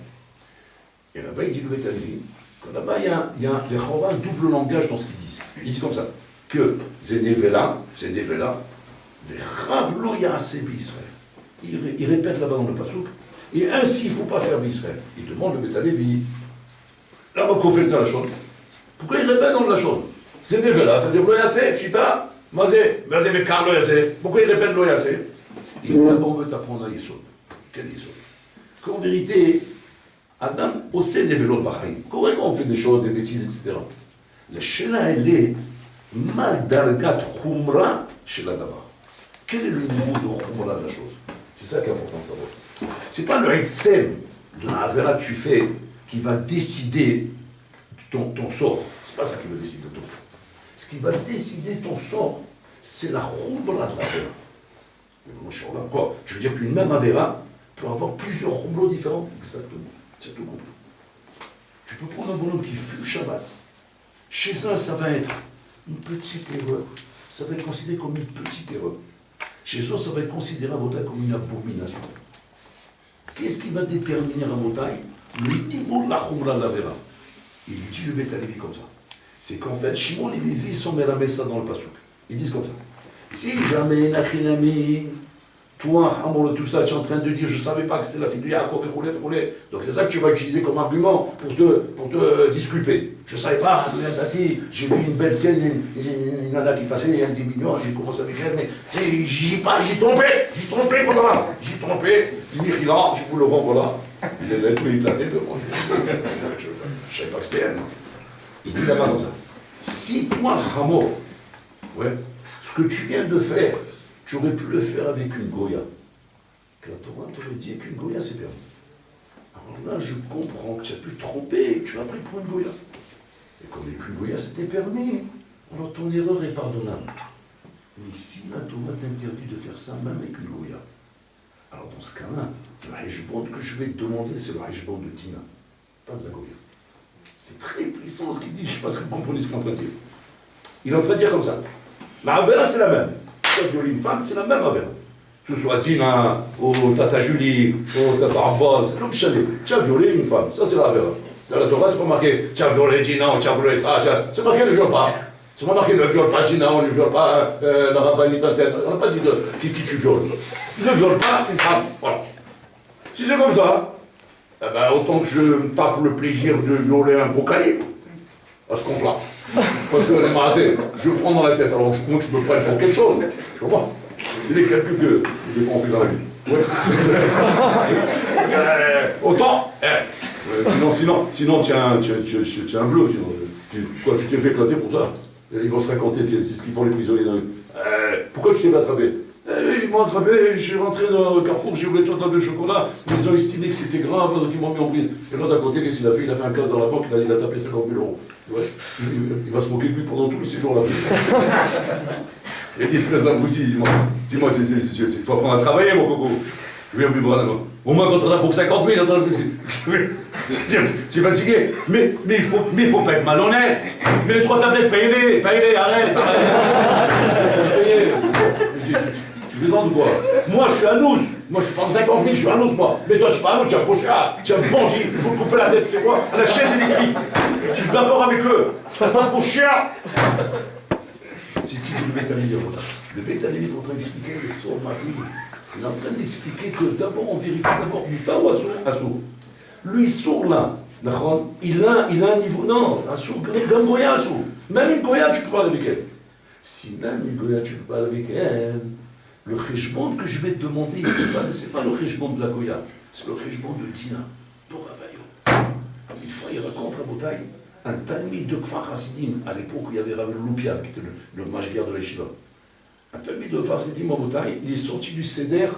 Et là-bas, il dit le Bétali, que là-bas, il y a un double langage dans ce qu'ils disent. Il dit comme ça, que Zénévela, Verav lo yaaseh b'Israël. Il répète là-bas dans le Passouk, et ainsi il ne faut pas faire d'Israël. Il demande le Bétali, il dit, là-bas, qu'on fait le Lachon. Pourquoi il répète dans le Lachon? C'est des là, c'est-à-dire lo yaaseh, pshita, mazé vekar lo yaaseh. Pourquoi il répète lo yaaseh? Et là-bas, on veut t'apprendre à Yesod. Quel Yesod? Qu'en vérité, Adam aussi des vélos de Bahreïn. Comment on fait des choses, des bêtises, etc. La Shela, elle est Madargat Khumra chez la Dabar. Quel est le niveau de Khumra de la chose? C'est ça qui est important de savoir. C'est pas le Hetsem de la Avera que tu fais qui va décider ton sort. C'est pas ça qui va décider ton sort. Ce qui va décider ton sort, c'est la Khumra de la Avera. Quoi? Tu veux dire qu'une même Avera peut avoir plusieurs Khumros différents? Exactement. Tu as tout compris. Tu peux prendre un bonhomme qui fume Shabbat. Chez ça, ça va être une petite erreur. Ça va être considéré comme une petite erreur. Chez ça, ça va être considéré à Botaï comme une abomination. Qu'est-ce qui va déterminer à Botaï le niveau de la Khumra de la Vera? Il lui dit le Beth Alevi comme ça. C'est qu'en fait, Shimon et Lévi sont mêlés ça dans le Passouk. Ils disent comme ça. Si jamais Nachinami, toi, Hamor, tout ça, tu es en train de dire, je ne savais pas que c'était la fille de Yaakov, et donc c'est ça que tu vas utiliser comme argument pour te disculper. Je ne savais pas, j'ai vu une belle fille, une nana qui passait, elle dit mignon, j'ai commencé avec elle, mais j'ai trompé pendant là, j'ai trompé, Michilan, je vous le rends, voilà. Il a tout éclaté, je ne savais pas que c'était elle. Il dit là-bas comme ça. Si toi, Hamor, ouais, ce que tu viens de faire, tu aurais pu le faire avec une Goya. Que la Torah t'aurait dit qu'une Goya c'est permis. Alors là, je comprends que tu as pu te tromper, que tu l'as pris pour une Goya. Et comme avec une Goya c'était permis, alors ton erreur est pardonnable. Mais si la Torah t'interdit de faire ça même avec une Goya, alors dans ce cas-là, le Heshbon que je vais te demander, c'est le Heshbon de Tina, pas de la Goya. C'est très puissant ce qu'il dit, je ne sais pas si vous comprenez ce qu'il est en train de dire. Il est en train de dire comme ça. La Havera c'est la même. Tu as violé une femme, c'est la même affaire. Que ce soit Tina, ou Tata Julie, ou Tata Abbas, comme chalet. Tu as violé une femme, ça c'est la affaire. Dans la Torah, c'est pas marqué, tu as violé Tina, tu as violé ça, c'est marqué ne viole pas. C'est pas marqué ne viole pas Tina, on ne viole pas la rabbinite interne. On n'a pas dit qui tu violes. Tu ne violes pas une femme, voilà. Si c'est comme ça, eh ben, autant que je me tape le plaisir de violer un gros calibre, à ce compte-là. Parce que les masés, je le prends dans la tête, alors moi je me prends pour quelque chose. Je comprends. C'est les calculs que des fois on fait dans la vie. Ouais. Autant, sinon tu as un bleu. Quoi, tu t'es fait éclater pour ça. Ils vont se raconter, c'est ce qu'ils font les prisonniers. Pourquoi tu t'es fait attraper? Ils m'ont attrapé, je suis rentré dans le carrefour, j'ai voulu tout un table de chocolat, ils ont estimé que c'était grave, donc ils m'ont mis en prison. Et l'autre à côté, qu'est-ce qu'il a fait? Il a fait un casse dans la banque, il a tapé 50 000 euros. Ouais. Il va se moquer de lui pendant tout le séjour là. Il y a une espèce d'abruti, dis-moi, il faut apprendre à travailler, mon coco. Je viens plus bras là-bas. Au moins, quand on a pour 50 000, attends, tu es fatigué. Mais il faut pas être malhonnête. Mais les 3 tablettes, paye-les, arrête. Tu plaisantes ou quoi? Moi, je suis un nous. Moi, je prends 50 000, je suis un nous, moi. Mais toi, tu es pas un nous, tu es un pochéa. Tu es un bandit. Il faut te couper la tête, tu sais quoi? À la chaise électrique. Je suis d'accord avec eux. Tu n'es pas un pochéa. C'est ce qu'il dit le Beth Alevi. Le Beth Alevi est en train d'expliquer son mari. Il est en train d'expliquer que d'abord, on vérifie d'abord Muta ou Assour. Lui, sourd là, il a un niveau. Non, Assour, comme Goya, Assour. Même une Goya, tu peux parler avec elle. Si même une Goya, tu peux parler avec elle, le Cheshbon que je vais te demander, c'est pas le Cheshbon de la Goya, c'est le Cheshbon de Tina, d'Oravayo. Une fois, il raconte à Botaï, un talmid de Kfar Hasidim, à l'époque où il y avait Rav Loupian, qui était le mashguer de l'Eshiva. Un talmid de Farsedim Rabotai, il est sorti du Seder,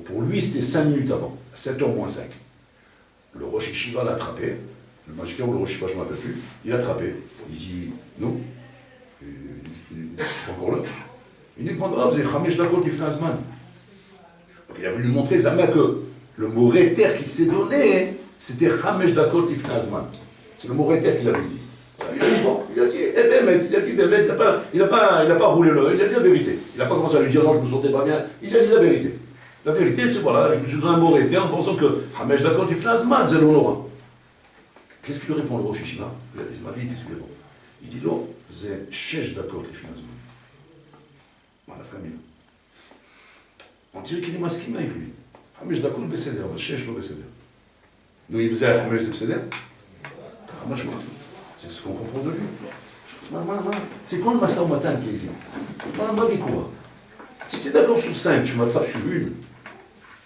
pour lui c'était 5 minutes avant, 7h moins 5. Le Rosh Yeshiva l'a attrapé, le Mashka ou le Rosh Yeshiva, je ne me rappelle plus, il l'a attrapé. Il dit, non, c'est pas encore là. Il dit, vous êtes Chamesh Dakot Lifnei Hazman. Donc il a voulu montrer Zama que le mot réter qu'il s'est donné, c'était Chamesh Dakot Lifnei Hazman. C'est le mot réter qu'il avait dit. Il a dit, bon, il a dit, Bémet, il n'a pas roulé l'œil, il a dit la vérité. Il n'a pas commencé à lui dire, non, je ne me sentais pas bien, il a dit la vérité. La vérité, c'est voilà, je me suis donné un mot réter en pensant que Chamesh Dakot Lifnei Hazman, c'est l'honneur. Qu'est-ce qu'il lui répond le Rosh Yeshiva? Regardez, c'est ma vie, qu'est-ce qu'il lui répond? Il dit, non, c'est Shesh Dakot Lifnei Hazman. Voilà, famille. On dirait qu'il est masqué avec lui. Chamesh Dakot Beseder, Shesh lo Beseder. Nous, il faisait Chamesh Beseder. C'est ce qu'on comprend de lui. C'est quoi le Massa Matan qui existe? Si tu es d'accord sur 5, tu m'attrapes sur une.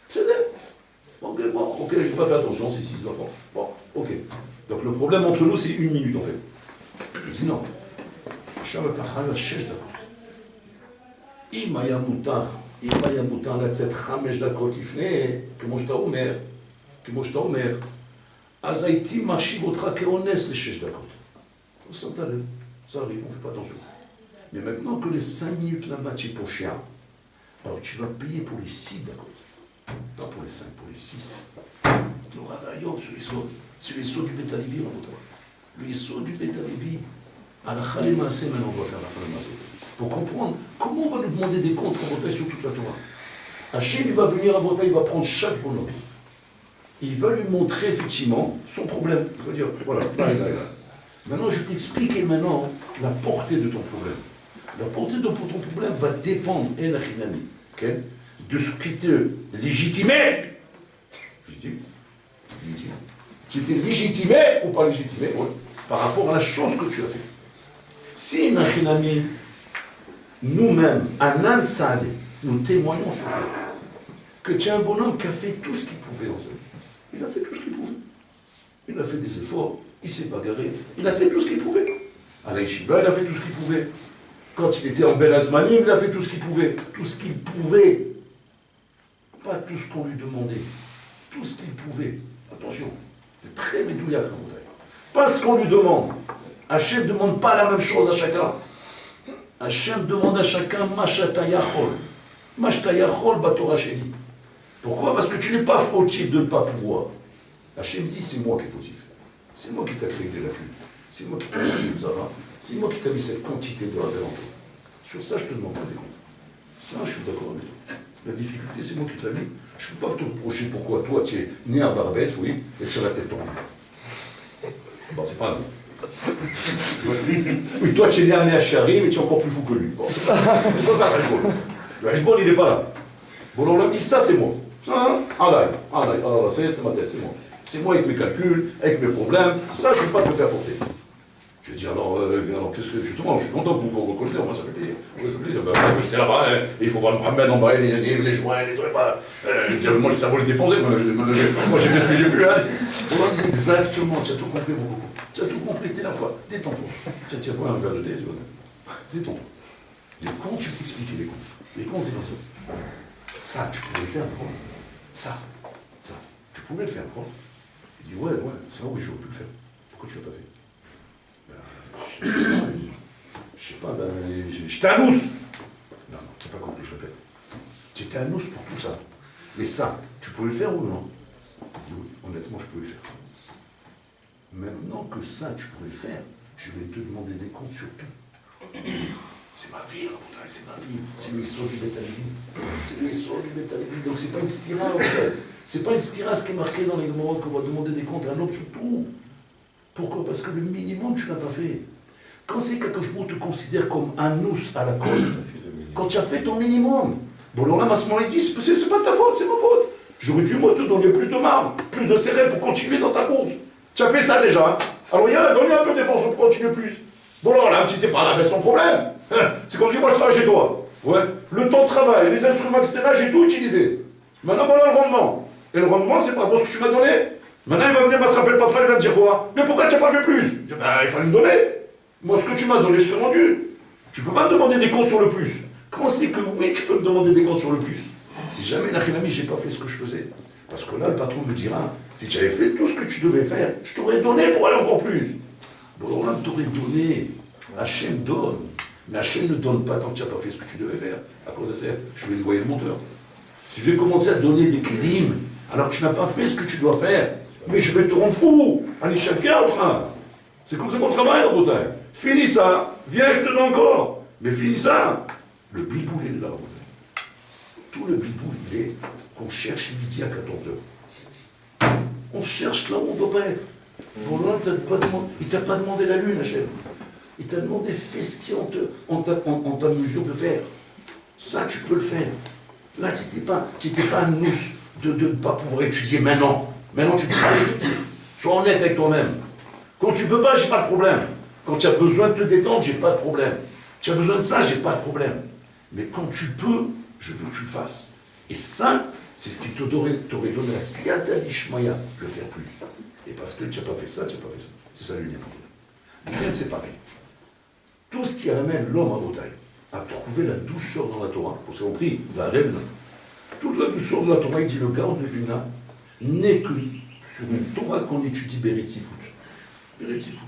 C'est ok, bon, ok, je ne vais pas faire attention, c'est 6 d'accord. Bon, ok. Donc le problème entre nous, c'est 1 minute en fait. Je dis non. Shama Tachal Shesh Dakot. אם היה מותר לצאת 5 דקות לפני, כמו שאתה אומר, אז הייתי מחשיב אותך כאונס ל6 דקות. Ça arrive, on ne fait pas attention. Mais maintenant que les 5 minutes là-bas, tu es pour chien, alors tu vas payer pour les 6 d'accord. Pas pour les 5, pour les 6. Le Ravayot, sur les sauts du Beth Alevi, les sauts du Beth Alevi, à la Khalémassé, maintenant on va faire la Khalémassé. Pour comprendre comment on va lui demander des comptes Rabotai sur toute la Torah. Hachem, il va venir à Rabotai, il va prendre chaque bonhomme. Il va lui montrer effectivement son problème. Il va dire, voilà, là. Maintenant, je t'explique maintenant la portée de ton problème. La portée de ton problème va dépendre, okay, de ce qui te légitimait. Légitime. Qui était légitimé ou pas légitimé, ouais, par rapport à la chose que tu as fait. Si Nachinami, nous-mêmes, Anan Saadé, nous témoignons sur toi, que tu es un bonhomme qui a fait tout ce qu'il pouvait dans sa vie. Il a fait tout ce qu'il pouvait. Il a fait des efforts, il s'est bagarré, il a fait tout ce qu'il pouvait. À la Yeshiva, il a fait tout ce qu'il pouvait. Quand il était en Bel Azmanim, il a fait tout ce qu'il pouvait. Tout ce qu'il pouvait. Pas tout ce qu'on lui demandait. Tout ce qu'il pouvait. Attention, c'est très médouillat, pas ce qu'on lui demande. Hachem ne demande pas la même chose à chacun. Hachem demande à chacun Mashatayachol. Mashatayachol Batora Sheli. Pourquoi? Parce que tu n'es pas fautif de ne pas pouvoir. Hachem dit, c'est moi qui est fautif. C'est moi qui t'ai créé des lacunes. C'est moi qui t'ai mis une Zara. C'est moi qui t'ai mis cette quantité de rabais en toi. Sur ça, je te demande pas des comptes. Ça, je suis d'accord avec toi. La difficulté, c'est moi qui te l'ai mis. Je ne peux pas te reprocher pourquoi toi, tu es né à Barbès, oui, et tu as la tête tordue. Bon, c'est pas un... Oui, toi, tu es né à Chari, mais tu es encore plus fou que lui. Bon, c'est pas ça, le Hashbon. Le Hashbon, il n'est pas là. Bon, on l'a dit, ça, c'est moi. Ça, c'est ma tête, c'est moi. C'est moi avec mes calculs, avec mes problèmes. Ça, je ne peux pas te le faire porter. Je vais dire, alors qu'est-ce que justement, je suis content pour vous reconnaître, on va s'appeler. J'étais là-bas, il faut voir le Mohamed en bas, les joints, les trucs. Je dis, moi, j'étais à les défoncer, moi, j'ai fait ce que j'ai pu. On va dire exactement, tu as tout compris, mon coco. Tu as tout compris, t'es la foi. Détends-toi. Tiens, prends un verre de thé, s'il vous plaît. Détends-toi. Les comptes, je vais t'expliquer les comptes. Les comptes, c'est comme ça. Ça, tu pouvais le faire, pourquoi? Ça, tu pouvais le faire, pourquoi? Il dit, ouais, ça, oui, j'aurais pu le faire. Pourquoi tu l'as pas fait? Je sais pas, j'étais un ous. Non, tu n'as pas compris, je répète. J'étais un ous pour tout ça. Mais ça, tu pouvais le faire ou non? Il dit, oui, honnêtement, je pouvais le faire. Maintenant que ça, tu pourrais le faire, je vais te demander des comptes sur tout. C'est ma vie, Rabotai, c'est ma vie. C'est l'histoire du Beth Alevi. C'est l'histoire du Beth Alevi. Donc c'est pas une stira, c'est pas une stira ce qui est marqué dans les Gemorot qu'on va demander des comptes à un autre sur tout. Pourquoi? Parce que le minimum, tu ne l'as pas fait. Quand c'est qu'Akadosh Baruch Hu te considère comme un nous à la côte, quand tu as fait ton minimum, bon, alors là, à ce moment-là, il dit, c'est pas ta faute, c'est ma faute. J'aurais dû, moi, te donner plus de marbre, plus de céréales pour continuer dans ta course. Tu as fait ça déjà. Alors, il y a un peu d'efforts pour continuer plus. Bon, alors là, tu t'es pas là, mais son problème. C'est comme si moi, je travaille chez toi. Ouais. Le temps de travail, les instruments, etc., j'ai tout utilisé. Maintenant, voilà le rendement. Et le rendement, c'est pas bon ce que tu m'as donné. Maintenant, il va venir m'attraper le patron, il va me dire quoi? Mais pourquoi tu n'as pas fait plus? Je dis, ben, il fallait me donner. Moi, ce que tu m'as donné, je t'ai rendu. Tu ne peux pas me demander des comptes sur le plus. Comment c'est que oui, tu peux me demander des comptes sur le plus? Si jamais, l'ami, je n'ai pas fait ce que je faisais. Parce que là, le patron me dira, si tu avais fait tout ce que tu devais faire, je t'aurais donné pour aller encore plus. Bon, alors là, t'aurais donné. Hachem donne. Mais Hachem ne donne pas tant que tu n'as pas fait ce que tu devais faire. À quoi ça sert? Je vais nettoyer le moteur. Si je vais commencer à te donner des crimes, alors que tu n'as pas fait ce que tu dois faire, mais je vais te rendre fou. Allez, chacun en train. C'est comme ça qu'on travaille en Bretagne. Finis ça, viens, je te donne encore. Mais finis ça. Le biboul est là en Bretagne. Tout le biboul, il est qu'on cherche midi à 14h. On se cherche là où on ne doit pas être. Pour là, il ne t'a pas demandé la lune, Hachem. Il t'a demandé fais ce qui en ta mesure de faire. Ça, tu peux le faire. Là, tu n'étais pas un nous de ne pas pouvoir étudier maintenant. Maintenant, tu peux pas étudier. Sois honnête avec toi-même. Quand tu ne peux pas, j'ai pas de problème. Quand tu as besoin de te détendre, j'ai pas de problème. Tu as besoin de ça, j'ai pas de problème. Mais quand tu peux, je veux que tu le fasses. Et ça, c'est ce qui t'aurait donné la siata d'Ishmaïa, de faire plus. Et parce que tu n'as pas fait ça, tu n'as pas fait ça. C'est ça l'union. L'union, c'est pareil. Tout ce qui amène l'homme à Botaï, à trouver la douceur dans la Torah, pour ce qu'on prie, va rêver. Toute la douceur de la Torah, il dit le Gaon de Vilna, n'est que sur une Torah qu'on étudie Beretzifout. Beretzifout.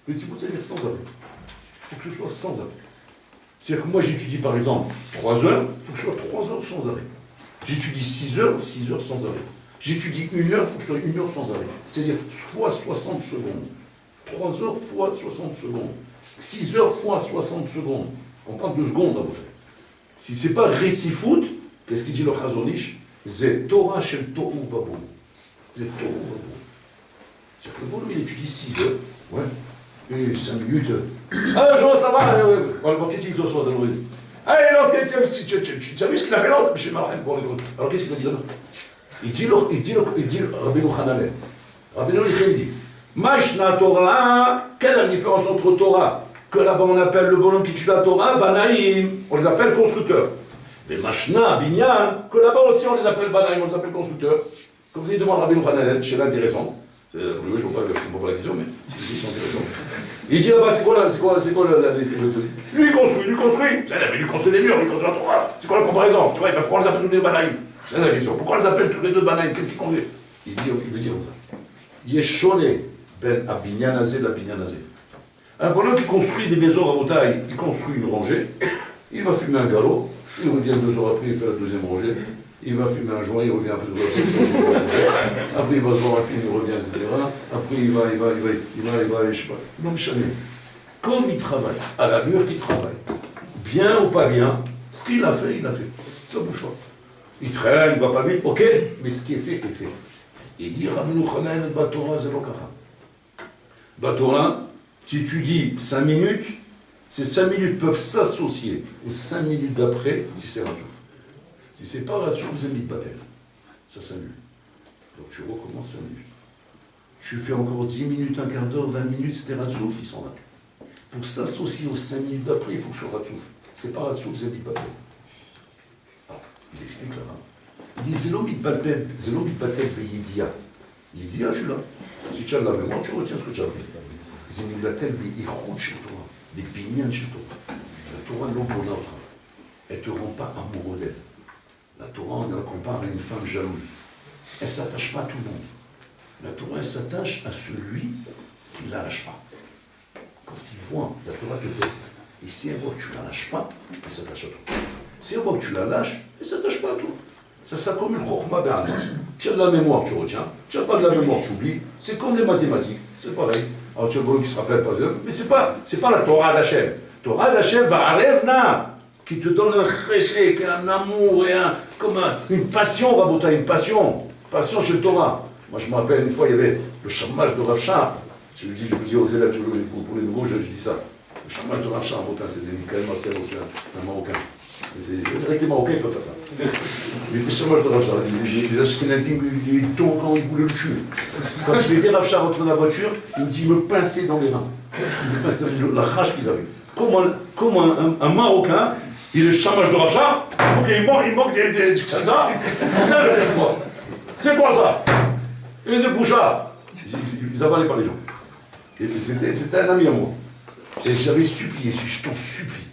Beretzifout, c'est-à-dire sans arrêt. Il faut que ce soit sans arrêt. C'est-à-dire que moi, j'étudie par exemple 3 heures, il faut que ce soit 3 heures sans arrêt. J'étudie 6 heures sans arrêt. J'étudie 1 heure, il faut que ce soit 1 heure sans arrêt. C'est-à-dire fois 60 secondes. 3 heures fois 60 secondes. 6 heures fois 60 secondes. On parle de secondes à peu près. Si ce n'est pas Retzifout, qu'est-ce qu'il dit le Chazonish? C'est Torah shel Tohu Vabou. C'est Tohu Vabou. C'est-à-dire que le bonhomme, il étudie 6 heures. Ouais. Et 5 minutes. Ah, Jean, ça va. Bon, qu'est-ce qu'il te reçoit dans le rue? Allez, alors, tu as vu ce qu'il a fait l'autre? Je sais pas, pour les autres. Alors, qu'est-ce qu'il a dit là? Il dit Rabbeinu Hananel. Rabbeinu il dit Maïshna Torah, quelle est la différence entre Torah, que là-bas on appelle le bonhomme qui tue la Torah, Banaïm, on les appelle constructeurs. Mais Mashna, Binyan, que là-bas aussi on les appelle Banaïm, on les appelle constructeurs. Comme ça, il demande Rabbeinu Hananel, c'est intéressant. Je ne comprends pas la question, mais c'est une question intéressante. Il dit là-bas, c'est quoi la lui, il construit. Il construit des murs, il construit la Torah. C'est quoi la comparaison? Tu vois, pourquoi on les appelle tous les Banaïm? C'est la question. Pourquoi on les appelle tous les deux Banaïm? Qu'est-ce qui conduit? Il veut dire comme ça. Yeshone ben Abinyan Azé la Binyan Azé. Un bonhomme qui construit des maisons à Botaï, il construit une rangée, il va fumer un galop, il revient 2 heures après, il fait la deuxième rangée, il va fumer un joint, il revient un peu de après il va se voir un film, il revient, etc. Après il va, je sais pas, non, jamais. Comme il travaille, à l'allure qu'il travaille, bien ou pas bien, ce qu'il a fait, ça ne bouge pas. Il traîne, il ne va pas vite, ok, mais ce qui est fait, est fait. Il dit Rabbeinu Hananel Batora Zelokara. Batora, si tu dis 5 minutes, ces 5 minutes peuvent s'associer aux 5 minutes d'après si c'est Ratsouf. Si c'est pas Ratsouf, c'est Mitbatel. Ça s'annule. Donc tu recommences 5 minutes. Tu fais encore 10 minutes, un quart d'heure, 20 minutes, c'était Ratsouf, il s'en va. Pour s'associer aux 5 minutes d'après, il faut que ce soit Ratsouf. C'est pas Ratsouf, c'est Mitbatel. Il explique là-bas. Il dit Zélo mitbatel beyidia. Yidia, je suis là. Si tu as la mémoire, tu retiens ce que tu as fait. Zémitbatel beyichut chez toi. Des binyan chez toi. La Torah non pour l'autre. Elle ne te rend pas amoureux d'elle. La Torah, on la compare à une femme jalouse. Elle ne s'attache pas à tout le monde. La Torah, elle s'attache à celui qui ne la lâche pas. Quand il voit, la Torah te teste. Et si elle voit que tu ne la lâches pas, elle s'attache à toi. Si elle voit que tu la lâches, elle ne s'attache pas à toi. Ça sera comme une chokhma d'Alma. Tu as de la mémoire, tu retiens. Tu n'as pas de la mémoire, tu oublies. C'est comme les mathématiques. C'est pareil. Alors tu as un qui se rappelle pas. Mais ce n'est pas la Torah d'Hachem. Torah d'Hachem va à Revna, qui te donne un chesed, un amour et comme une passion, Rabotai, une passion. Passion chez le Torah. Moi je me rappelle une fois, il y avait le chamage de Rav Shah. Je vous dis aux élèves toujours, pour les nouveaux, je dis ça. Le chamage de Rav Shah, c'est Michael Marcel, c'est un Marocain. Je dirais que les Marocains peuvent faire ça. Il était chômage de Rav Shah. Les Ashkenazim, ils tombent quand ils voulaient le tuer. Quand il était Rav Shah rentré dans la voiture, il me dit, il me pinçait dans les reins. Il me pinçait la rage qu'ils avaient. Comme un Marocain, il est le chômage de Rav Shah, donc il manque des Tchaza. C'est quoi ça? Et les Bouchards, ils avalaient pas les gens. Et c'était un ami à moi. Et j'avais supplié, je t'en supplie,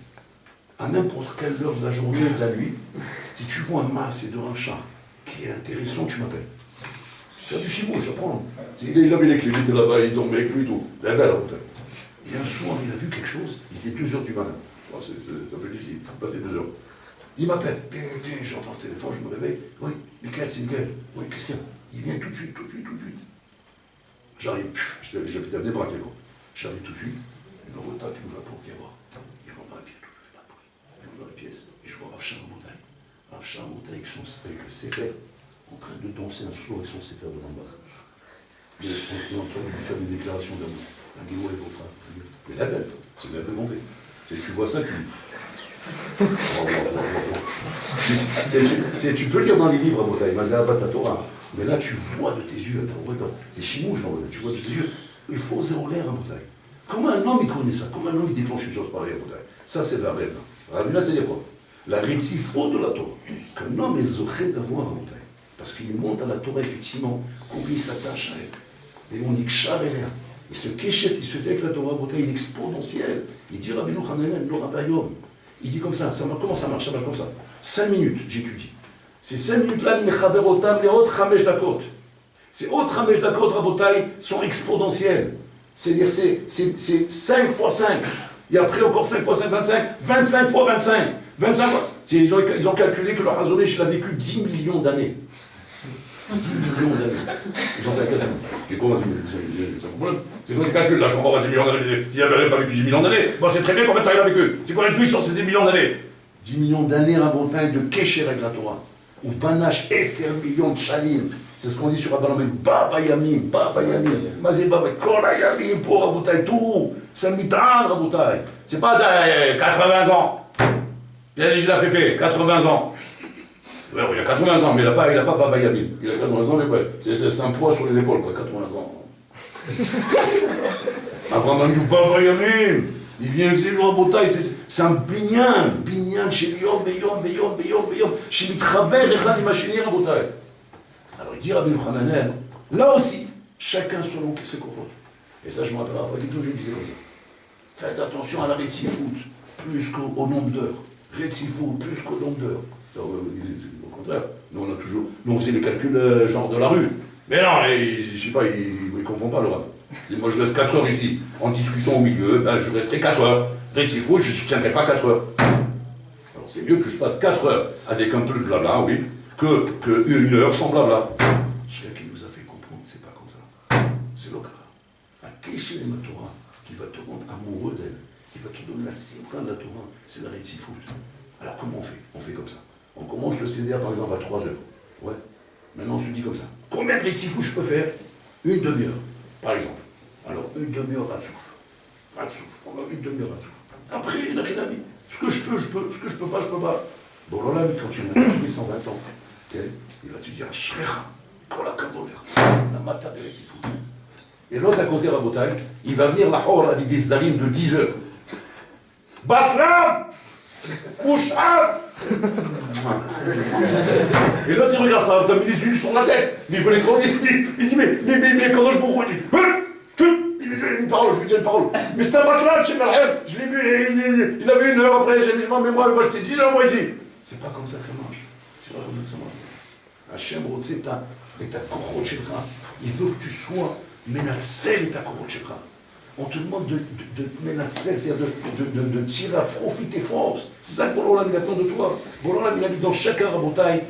à n'importe quelle heure de la journée ou de la nuit, si tu vois un masque et de un chat qui est intéressant, tu m'appelles. C'est du chimou, j'apprends. Il avait les clés, il était là-bas, il dormait avec lui, tout. La belle, et un soir, il a vu quelque chose, il était 2h du matin. C'est un peu difficile, c'était 2h. Il m'appelle, j'entends le téléphone, je me réveille. Oui, Michael, c'est Michael. Oui, qu'est-ce qu'il y a? Il vient tout de suite. J'arrive, j'habitais à Desbraques, quoi. J'arrive tout de suite, il me retape, il me va pour viens voir. Il rentre dans la pièce, tout, je fais pas de bruit. Il rentre dans la pièce, et je vois Rav Sharamoutai. Rav Sharamoutai avec le Sefer, en train de danser un slow avec son Sefer de Rambach. Il est en train de lui faire des déclarations d'amour. Un guillot et votre. Mais la bête, c'est la demandé. Tu vois ça, tu peux lire dans les livres à Motaï, Mazéabat Torah, mais là tu vois de tes yeux, c'est chimouche, tu vois de tes yeux, il faut zéro l'air à Motaï. Comment un homme il connaît ça? Comment un homme il déclenche une chose pareille à Motaï? Ça c'est la rêve. Ravina c'est quoi? La récifo de la Torah. Qu'un homme est zoché d'avoir à Motaï. Parce qu'il monte à la Torah effectivement, combien il s'attache à elle. Et on y kshar et rien. Et ce kéchet qui se fait avec la Torah Motaï, il est exponentiel. Il dit Rabbeinu Hananel, lo Rabbayom. Il dit comme ça, comment ça marche? Ça marche comme ça. 5 minutes, j'étudie. Ces 5 minutes-là, les mechaber otam, les autres chamesh dakot. Ces autres chamesh dakot, rabotai, sont exponentiels. C'est-à-dire, c'est 5 fois 5. Et après, encore 5 fois 5, 25. 25 fois 25. 25 fois. Ils ont calculé que le Hazonesh, il a vécu 10 millions d'années. 10 millions d'années. Ils ont fait un calcul. C'est quoi 10 millions? C'est quoi ces calculs là? Je comprends pas 10 millions d'années. Il n'avait pas vécu 10 millions d'années. Bon, c'est très bien combien de temps il a vécu. C'est quoi l'intuition sur ces 10 millions d'années? 10 millions d'années à montagne de Kesher avec la Torah. Ou Banash et 1 million de Shalim. C'est ce qu'on dit sur Abbalamim. Baba Yamim. Mazé Baba Kola Yamim pour Rabotai. Tout. C'est un mitan Rabotai. C'est pas 80 ans. J'ai la pépé, 80 ans. Ouais, il a 80 ans, mais il n'a pas Baba Yamim. Il a 80 ans, mais ouais, c'est un poids sur les épaules, quoi, 80 ans. Abraham dit Baba Yamim. Il vient ces jours à Botaï, c'est un binyan, chez Yom, chez Mitraber, Echad Imachini à Botaï. Alors il dit Rabbi Hananel, là aussi, chacun selon ses cours. Et ça, je me rappelle à la fois, je disais comme ça. Faites attention à la rétifout, plus qu'au nombre d'heures. Rétifout, plus qu'au nombre d'heures. Au contraire, nous on faisait les calculs genre de la rue. Mais non, je sais pas, il ne comprend pas le rap. Moi je reste 4 heures ici, en discutant au milieu, ben je resterai 4 heures. Rétifout, je ne tiendrai pas 4 heures. Alors c'est mieux que je fasse 4 heures avec un peu de blabla, oui, que 1 heure sans blabla. Celui qui nous a fait comprendre, c'est pas comme ça. C'est l'okara. Un kéché de la Torah qui va te rendre amoureux d'elle, qui va te donner la simra de la Torah, c'est la rétifout. Alors comment on fait? On fait comme ça. On commence le CDA par exemple à 3 heures. Ouais. Maintenant on se dit comme ça. Combien de rétifout je peux faire? 1 demi-heure, par exemple. Alors 1 demi-heure à souffle. Pas de souffle. On va 1 demi-heure à souffle. Après, il n'a rien à dire. Ce que je peux, je peux. Ce que je peux pas, je peux pas. Bon, là, quand tu as tous les 120 ans, il va te dire Shrecha, Kola Kavoler, la Mata Beretzifou. Et l'autre à côté Rabotai, il va venir la Hor avec des Zdarim de 10 heures. Batlam Mouchab. Et l'autre il regarde ça, il a mis les yeux sur la tête. Il veut les grands, il dit mais quand je me roule, il dit une parole, je lui dis une parole. Mais c'est un batlan, chez Malhem, je l'ai vu, il avait 1 heure après, j'ai dit mais moi j'étais 10 heures moi ici. C'est pas comme ça que ça marche. C'est pas comme ça que ça marche. Hachem Rotse et ta Korot Shelcha, il veut que tu sois Menatzel et ta Korot Shelcha. On te demande de Menatzel, c'est-à-dire de tirer à profit tes forces. C'est ça que Borolam il attend de toi. Borolam il a mis dans chaque Rabotai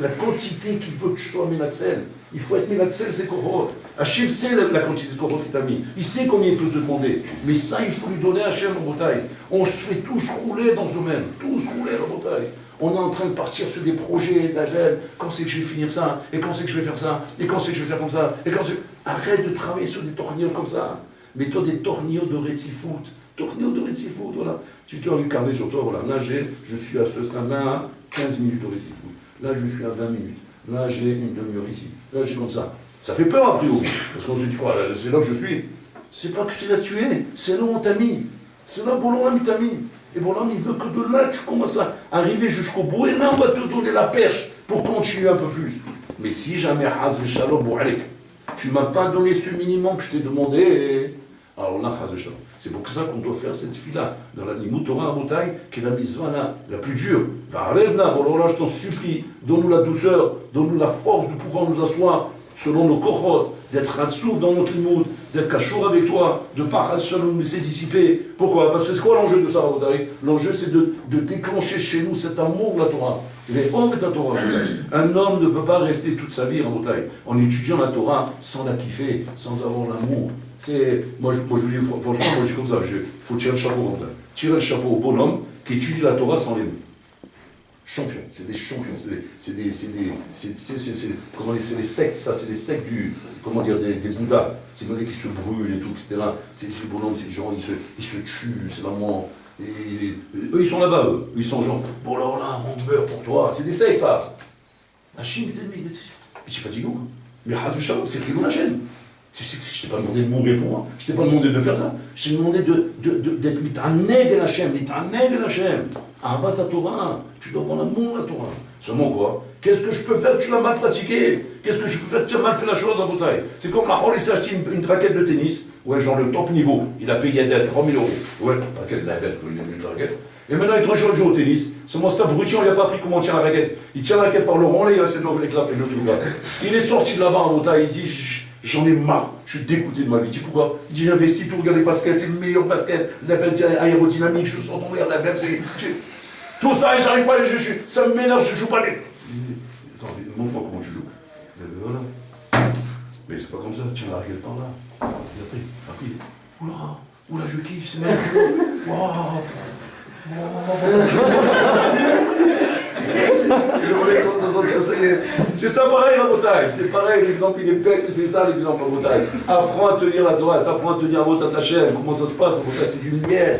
la quantité qu'il veut que tu sois Menatzel. Il faut être Menatzel, c'est Korot. Hachem sait la quantité de Korot qu'il t'a mis. Il sait combien il peut te demander. Mais ça, il faut lui donner à Hachem Rabotai. On se fait tous rouler dans ce domaine. Tous rouler Rabotai. On est en train de partir sur des projets d'Agel. Quand c'est que je vais finir ça? Et quand c'est que je vais faire ça? Et quand c'est que je vais faire comme ça? Et quand c'est... Arrête de travailler sur des tornillos comme ça. Mets-toi des tornillos de rétifout. Tornillos de rétifout, voilà. Tu as le carnet sur toi, voilà. Là, je suis à ce stade-là, 15 minutes de rétifout. Là, je suis à 20 minutes. Là, j'ai 1 demi-heure ici. Là, j'ai comme ça. Ça fait peur, a priori. Parce qu'on se dit quoi? C'est là que je suis. C'est pas que c'est là que tu es. C'est là où on t'a mis. C'est là où on t'a mis. Et bon, là, il veut que de là, tu commences à arriver jusqu'au bout. Et là, on va te donner la perche pour continuer un peu plus. Mais si jamais, Haz Shalom, tu ne m'as pas donné ce minimum que je t'ai demandé, Alors là, c'est pour ça qu'on doit faire cette fila dans la Limut Torah à Moutaï, qui est la mitzvah la plus dure. Varevna, voilà, je t'en supplie, donne-nous la douceur, donne-nous la force de pouvoir nous asseoir selon nos kochot, d'être ratsouf dans notre limoud, d'être kachour avec toi, de pas nous laisser dissiper. Pourquoi? Parce que c'est quoi l'enjeu de ça, Rabotai? L'enjeu, c'est de déclencher chez nous cet amour de la Torah. Les hommes est la Torah, un homme ne peut pas rester toute sa vie, Rabotai, en étudiant la Torah sans la kiffer, sans avoir l'amour. Moi, je vous dis, franchement, moi, je dis comme ça, il faut tirer le chapeau, Rabotai. Tirer le chapeau au bonhomme qui étudie la Torah sans l'aimer. Champions, c'est des champions, c'est des sectes, ça, c'est des sectes des Bouddhas, c'est des gens qui se brûlent et tout, etc. C'est des bonhommes, c'est des gens, ils se tuent, c'est vraiment. Eux, ils sont là-bas, eux, ils sont genre, bon là, on meurt pour toi, c'est des sectes, ça. Hachim, mais tu fatigues ou? Mais Hazou Shalom, c'est Rilou Hachem. Je t'ai pas demandé de mourir pour moi, je t'ai pas demandé de faire ça, je t'ai demandé d'être mitaneg el Hachem, Avat ta Torah, tu dois avoir l'amour de la Torah. Seulement quoi? Qu'est-ce que je peux faire? Tu l'as mal pratiqué. Qu'est-ce que je peux faire? Tu as mal fait la chose à Boutaï. C'est comme la il s'est acheté une raquette de tennis, ouais, genre le top niveau. Il a payé 3 000 €. Ouais, raquette, la bête, il a mis une raquette. Et maintenant il est toujours jouer au tennis. Seulement c'est un abruti, on lui a pas appris comment on tient la raquette. Il tient la raquette par le rond, là, il a essayé de l'éclater, le fil. Il est sorti de là-bas à Boutaï, il dit j'en ai marre, je suis dégoûté de ma vie. Tu dis pourquoi? Il dit j'investis tout, regarde les baskets, les meilleurs baskets, la bête aérodynamique, je sens tomber, la bête, tout ça, et j'arrive pas, ça me m'énerve, je joue pas les. Attends, montre-moi comment tu joues. Voilà. Mais c'est pas comme ça, tiens la raquette par là. Et après, oula, je kiffe, c'est merveilleux. C'est ça pareil à Botaï, c'est pareil, l'exemple il est bête, c'est ça l'exemple à Botaï. Apprends à tenir la droite, apprends à tenir Avot Hashem, comment ça se passe à Botaï, c'est du miel,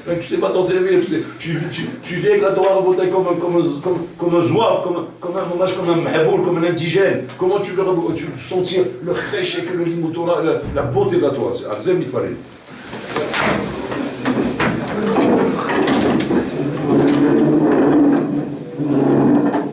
tu sais pas t'en servir, tu vis avec la Torah à Botaï comme un zouave, comme un hommage, comme un mhaboul, comme un indigène. Comment tu veux sentir le chèche et le limoutora, la beauté de la Torah, c'est Alzem Nipalé.